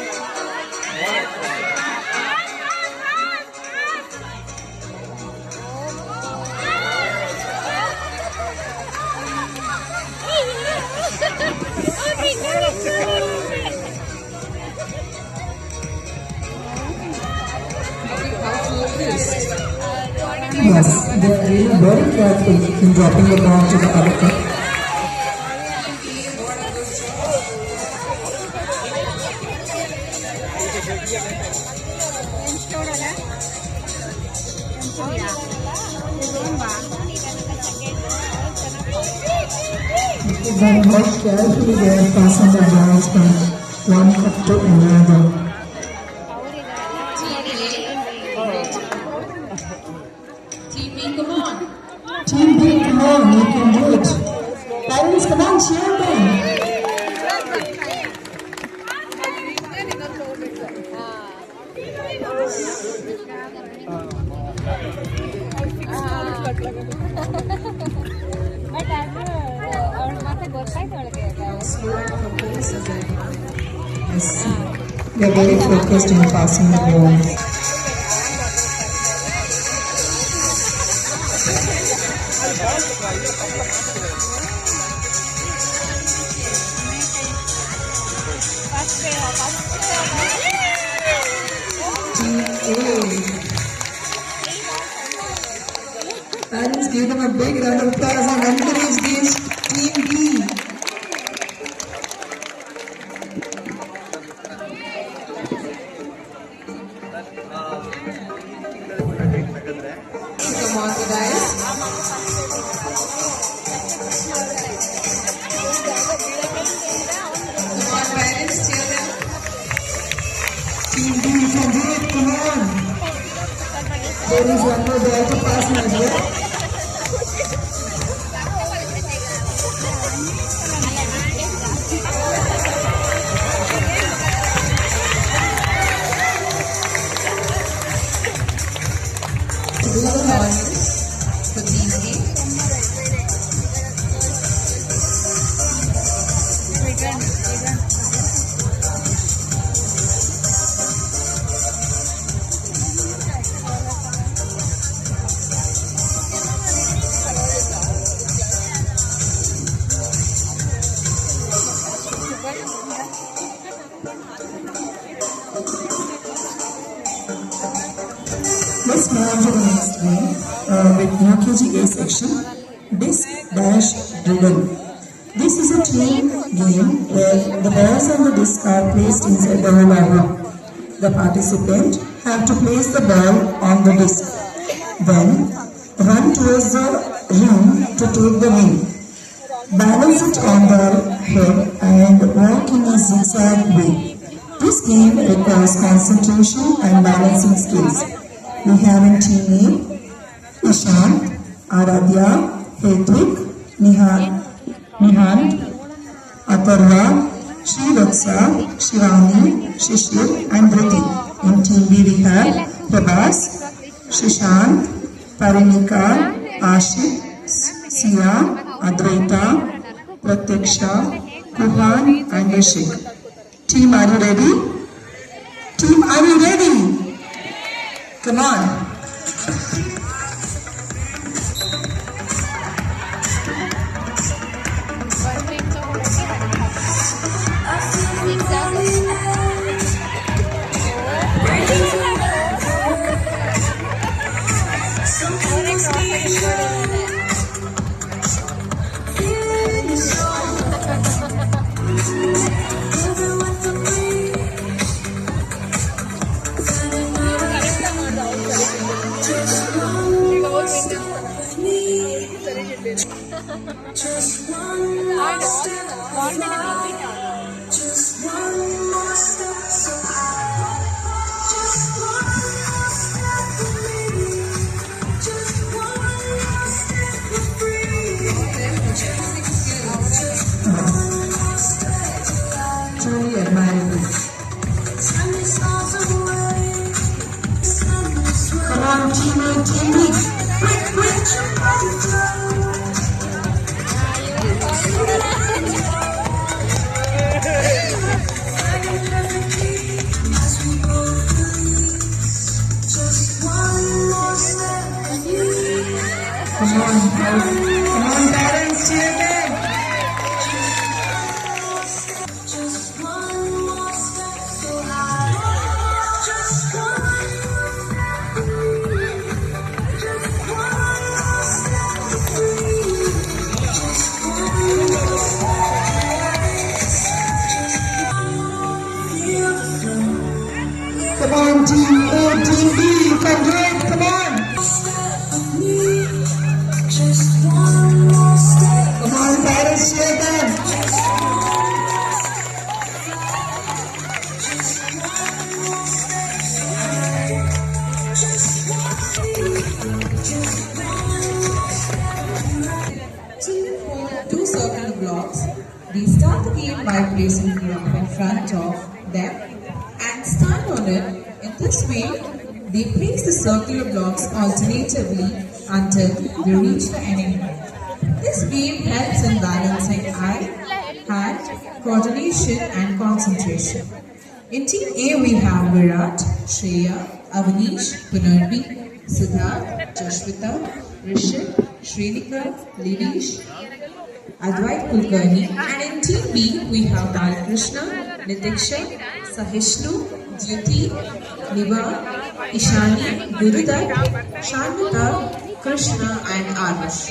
Yes, they are really very careful in dropping the ball to the other cup. Then how carefully they are passing the balls from one cup to another. Team B, come on. Team B, come on, you can do it. Parents, come on, cheer them. But ಅದು ಅವ್ಳು ಮತ್ತೆ ಗೊತ್ತಾಯ್ತು ಅವಳಿಗೆ Slow and composed as anyone. Yes, they are very focused in passing the ball. Team A. Parents, give them a big round of applause and encourage this Team B. Come on, you guys. Come on, parents, cheer them. Team B, you can do it, come on. There is one more ball to pass, my dear. Little noises for Team A. Let's move on to the next game with UKG A section, Disc Dash Riddle. This is a team game where the balls and the disc are placed inside the roller room. The participant have to place the ball on the disc, then run towards the rim to take the win. Balance it on their head and walk in a zigzag way. This game requires concentration and balancing skills. We have in Team A, Ishan, Aradhya, Hedwig, Nihant, Atharva, Srivatsa, Shivani, Shishir and Dhriti. In Team B we have Prabhas, Shishant, Parinika, Ashik, Sia, Advaita, Pratyaksha, Kuhan and Yashik. Team, are you ready? Team, are you ready? Come on. Truly admirable. Come on, team A, team B. Quick, quick. Come on, parents, cheer them. Come on, team A, team B, you can do it, come on. Come on, parents, cheer them. Children form two circular blocks. They start the game by placing the block in front of them and stand on it. In this way, they place the circular blocks alternatively until they reach the enemy. This game helps in balancing eye, hand, coordination and concentration. In Team A, we have Virat, Shreya, Avanish, Punarbi, Siddharth, Jashvita, Rishit, Shrenika, Livish, Advait Kulkarni. And in Team B, we have Balkrishna, Nitiksha, Sahishnu, Jyoti, Niva, Ishani, Gurudat, Sharmita, Krishna and Arush.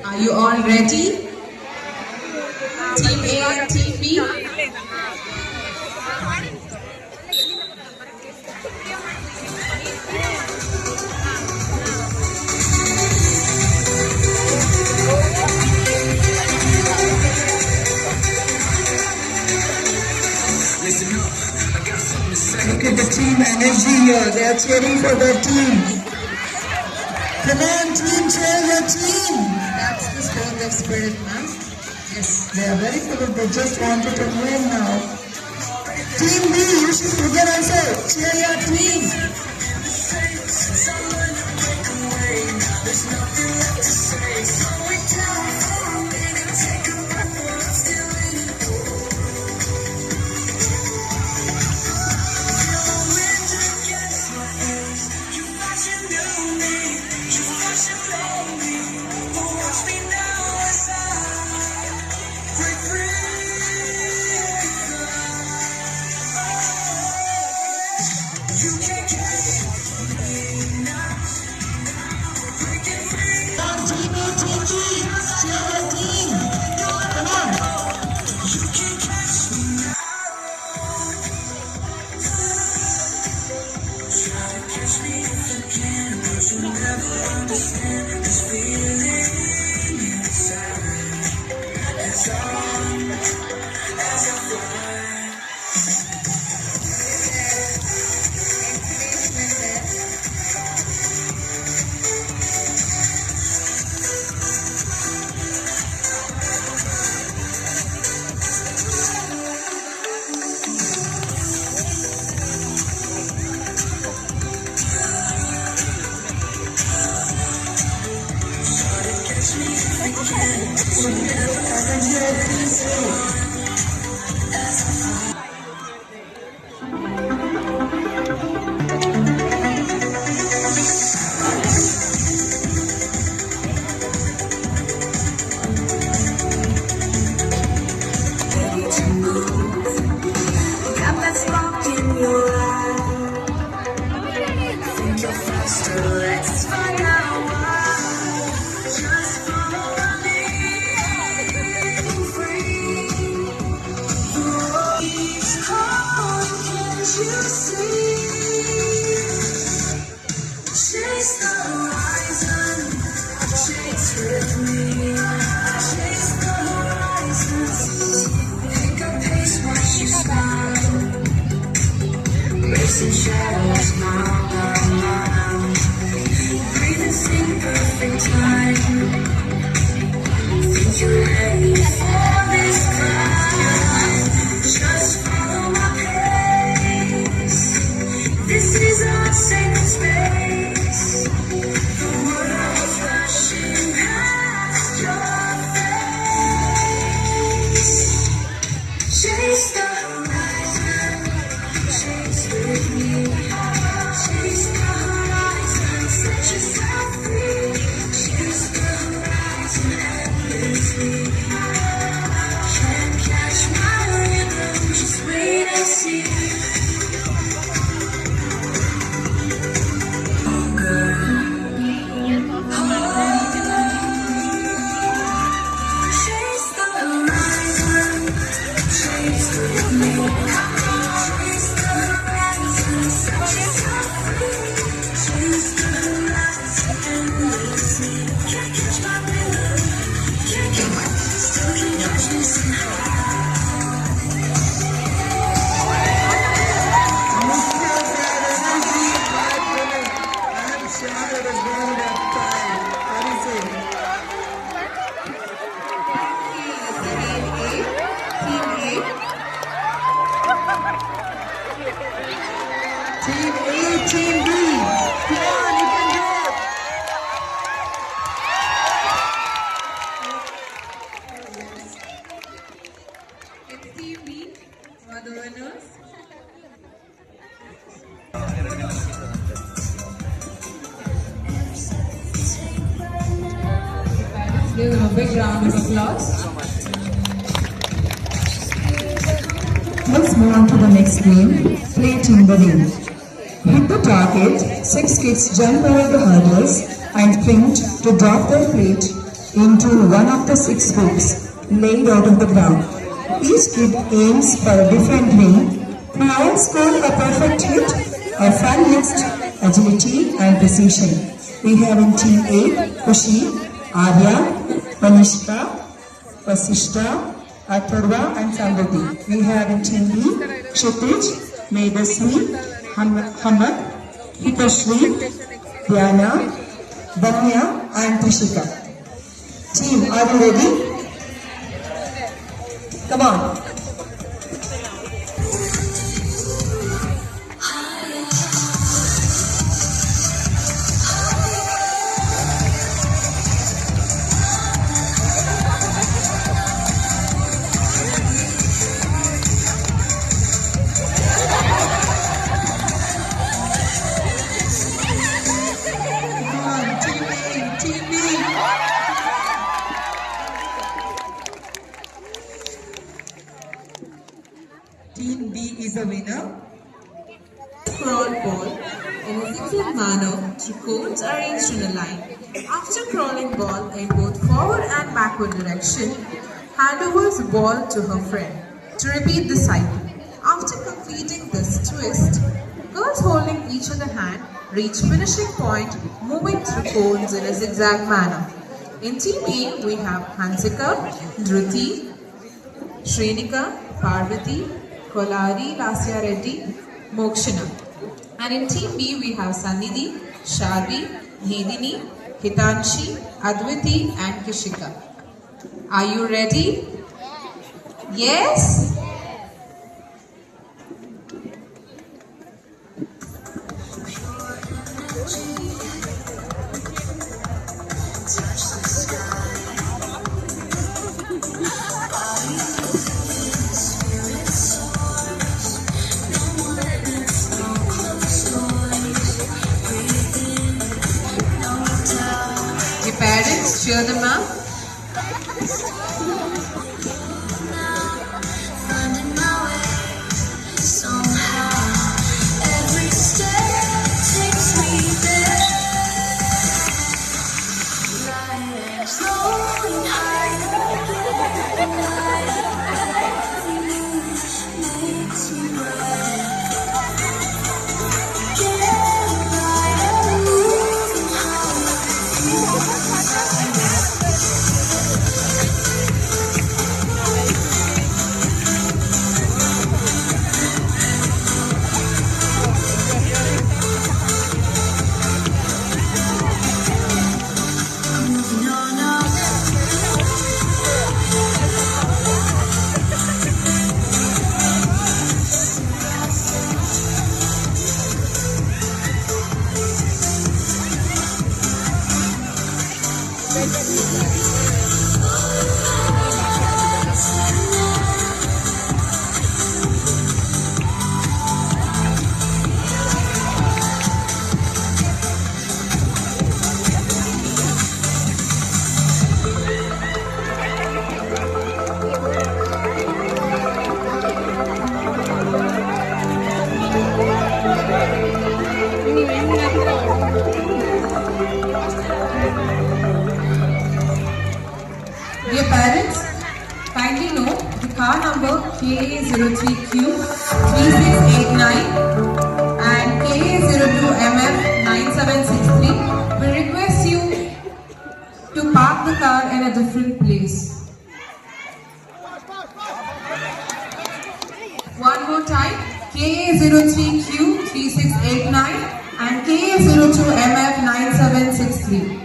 Are you all ready? Team A and Team B? Look at the team energy here. They are cheering for their team. Come on, team, cheer your team. That's the sport of spirit, man. Yes, they are very good. They just wanted to win now. Team B, you should begin also. Cheer your team. Let's find out why. Just follow me, free. Team A, Team B. Come on, you can do it. It's Team B who are the winners. Give them a big round of applause. Let's move on to the next game, plate in the ring. Hit the target, 6 kids jump over the hurdles and sprint to drop their plate into one of the 6 hooks laid out of the ground. Each kid aims for a different ring. Whoever score a perfect hit, a fun mixed agility and precision. We have in Team A, Kushi, Arya, Manishka, Vasishta, Atharva and Samruddhi. We have in Team B, Kshitij, Medasvi, Hamad, Hitashri, Diana, Danya and Trishika. Team, are you ready? Come on. Team B is a winner. Crawl ball in a zigzag manner, 3 cones arranged in a line. After crawling ball in both forward and backward direction, hand overs ball to her friend. To repeat the cycle. After completing this twist, girls holding each other hand reach finishing point, moving through cones in a zigzag manner. In Team A, we have Hansika, Dhruti, Shrenika, Parvati, Kolari, Lasya Reddy, Mokshana. And in Team B, we have Sannidhi, Sharvi, Hedini, Hitanshi, Adviti and Kishika. Are you ready? Yes? Your parents, cheer them up. Dear parents, kindly note the car number KA03Q3689 and KA02MF9763. We request you to park the car in a different place. One more time, KA03Q3689 and KA02MF9763.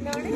ನೋಡಿ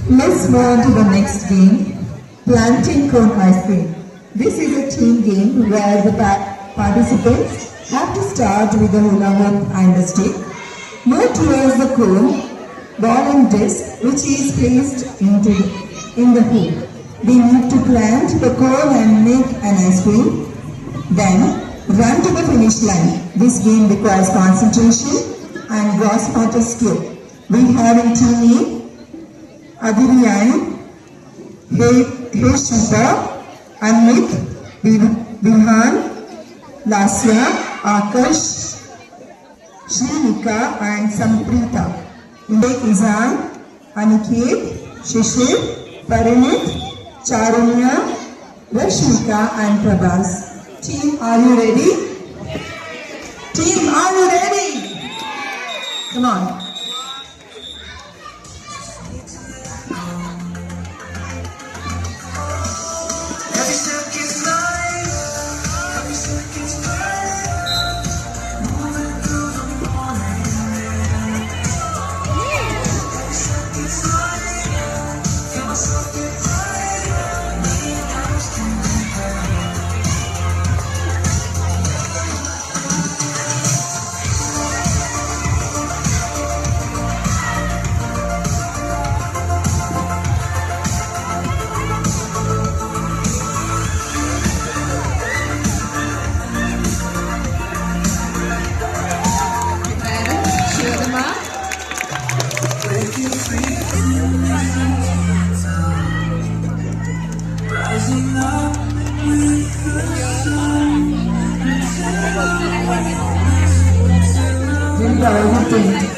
Let's move on to the next game, planting cone ice cream. This is a team game where the participants have to start with the hula hoop and the stick, move towards the cone, ball and disc which is placed in the hoop. They need to plant the cone and make an ice cream, then run to the finish line. This game requires concentration and gross motor skill. We have in team A, Adiriyan, Shubha, Amit, Bihan, Lasya, Akash, Shrinika and Samprita. Inde Izan, Aniket, Shishir, Parinit, Charunya, Rashmika and Prabhas. Team, are you ready? Team, are you ready? Come on.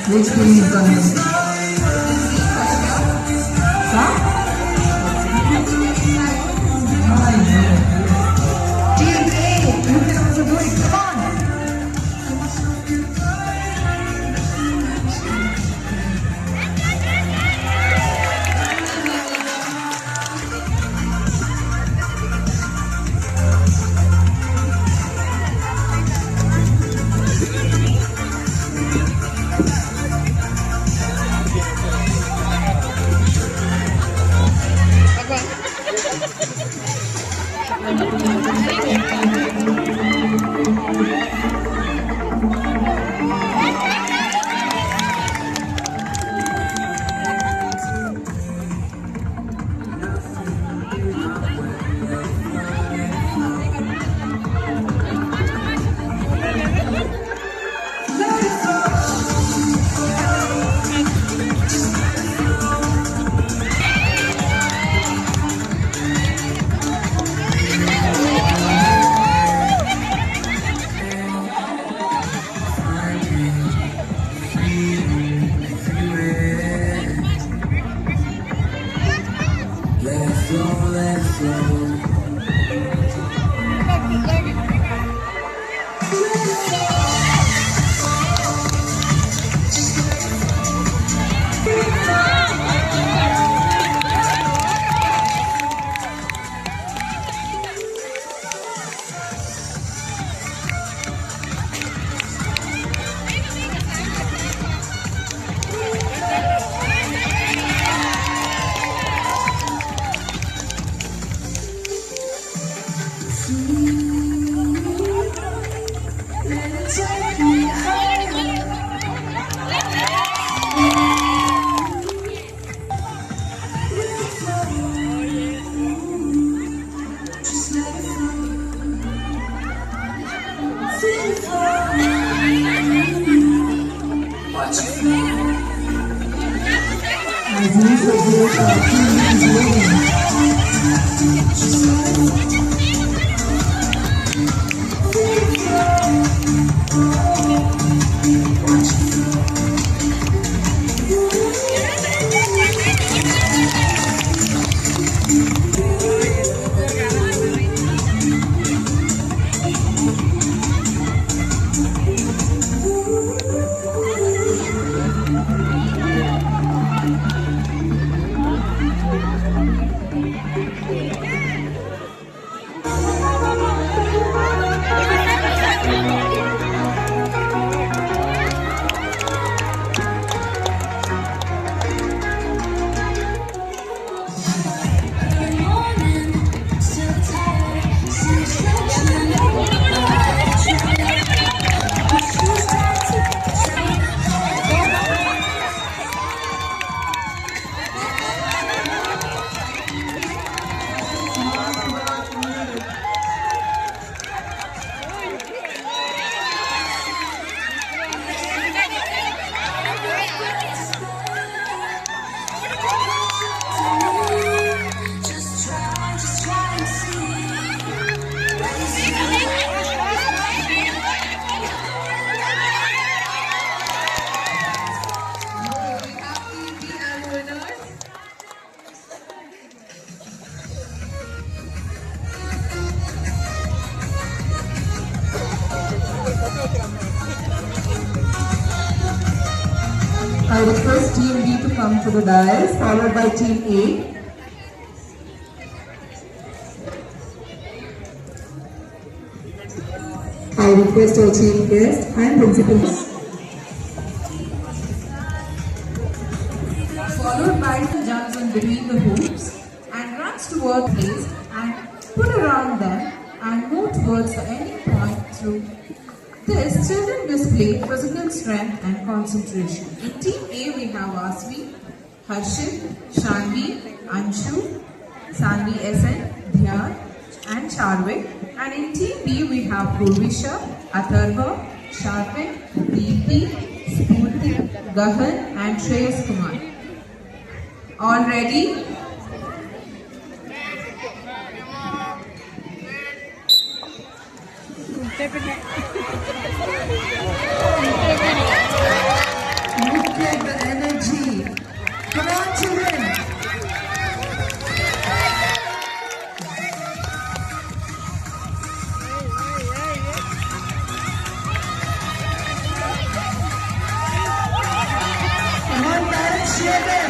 Which team is going to win? Team A, you can also do it. Come on. As we celebrate our Queen's wedding. I request Team B to come to the dais, followed by Team A. I request our chief guest and principals. Followed by the jumps in between the hoops and runs toward place and put around them and move towards the ending point through. This, children display physical strength and concentration. In Team A, we have Asvi, Harshit, Shanvi, Anshu, Sanvi SN, Dhyan, and Charvik. And in Team B, we have Purvisha, Atharva, Sharvik, Deepti, Spurti, Gahan, and Shreyas Kumar. All ready? Look at the energy. Come on, children. Come on, parents, cheer them.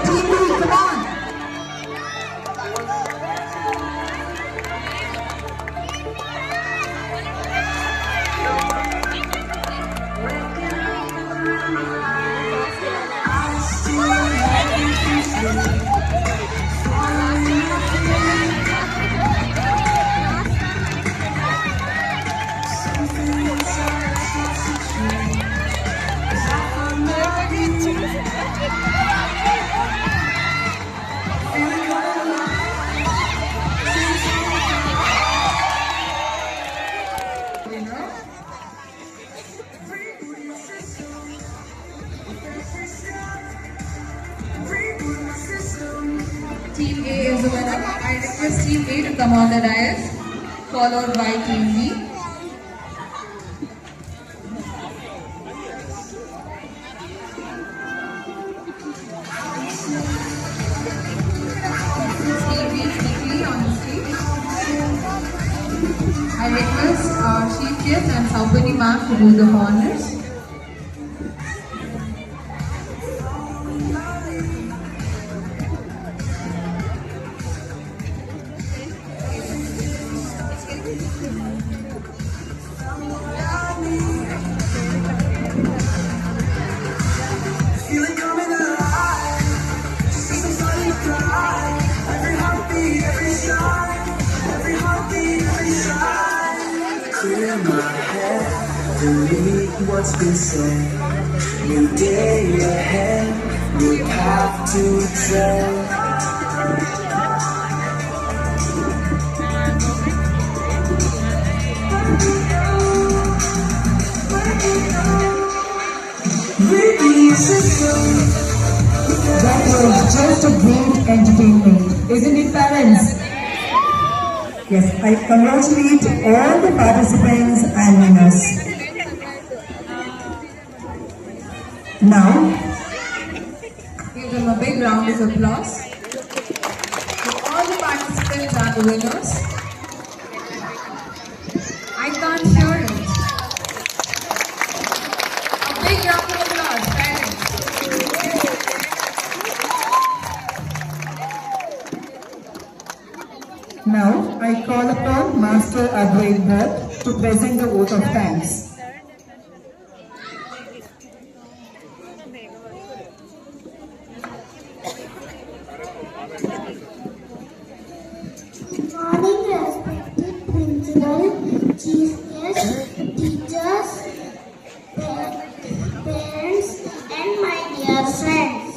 Team B, come on. Team A is the winner. I request Team A to come on the dais, followed by Team B. Team B is quickly on the stage. I request our chief guest and Saupati ma'am to do the honors. believe what's been said. New day ahead, we have to tread. That was just a great entertainment, isn't it, parents? Yes, I congratulate all the participants and winners. Now, Give them a big round of applause. To all the participants and the winners. I can't hear it. A big round of applause, parents. now I call upon Master Advait Bhatt to present the vote of thanks. Morning, respected principal, chief guests, teachers, parents, and my dear friends.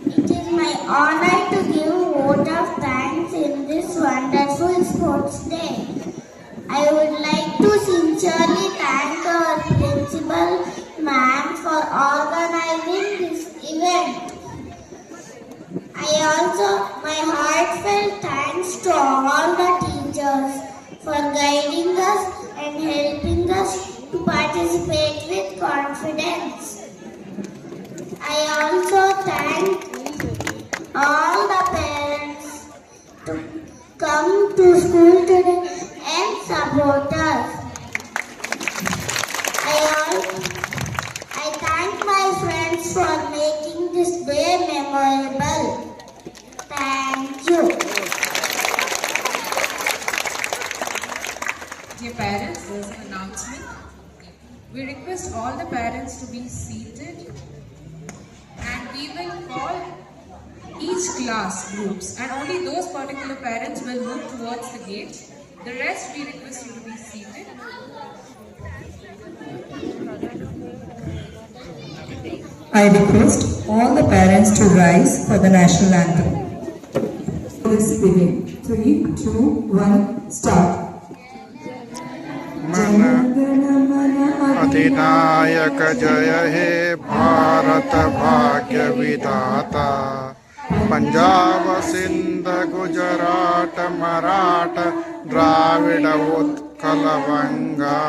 It is my honor to give a vote of thanks in this wonderful sports day. I would like to sincerely thank our principal ma'am for organizing this event. My heartfelt thanks to all the teachers for guiding us and helping us to participate with confidence. I also thank all the parents to come to school today and support us. I thank my friends for making this day memorable. Thank you. Dear parents, there's an announcement. We request all the parents to be seated and we will call each class groups and only those particular parents will move towards the gate. The rest we request you to be seated. I request all the parents to rise for the national anthem. Let's begin. 3, 2, 1, start. अधिनायक जय हे भारत भाग्य विधाता पंजाब सिंध गुजरात मराठ द्राविड उत्कल बंगा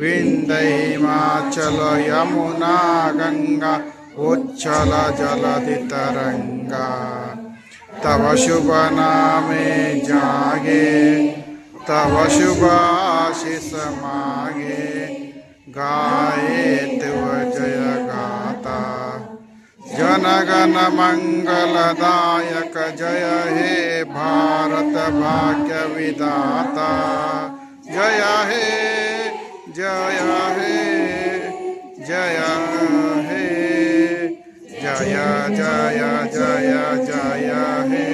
विंध्य हिमाचल यमुना गंगा उच्छल जलधि तरंगा तव शुभ नामे जागे तव शुभ आशीष मागे गाए तव जय गाता जनगण मंगलदायक जय हे भारत भाग्य विधाता जय हे जय हे जय हे जय जय जय जय हे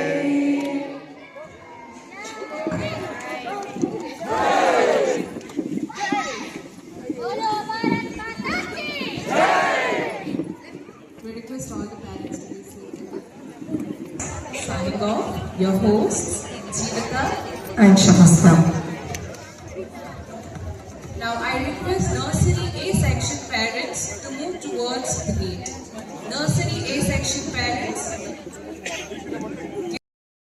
We request all the parents to be seated. Signing off, your hosts, Jeevika. And Shahasta. Now I request nursery A section parents to move towards the gate. Nursery A section parents,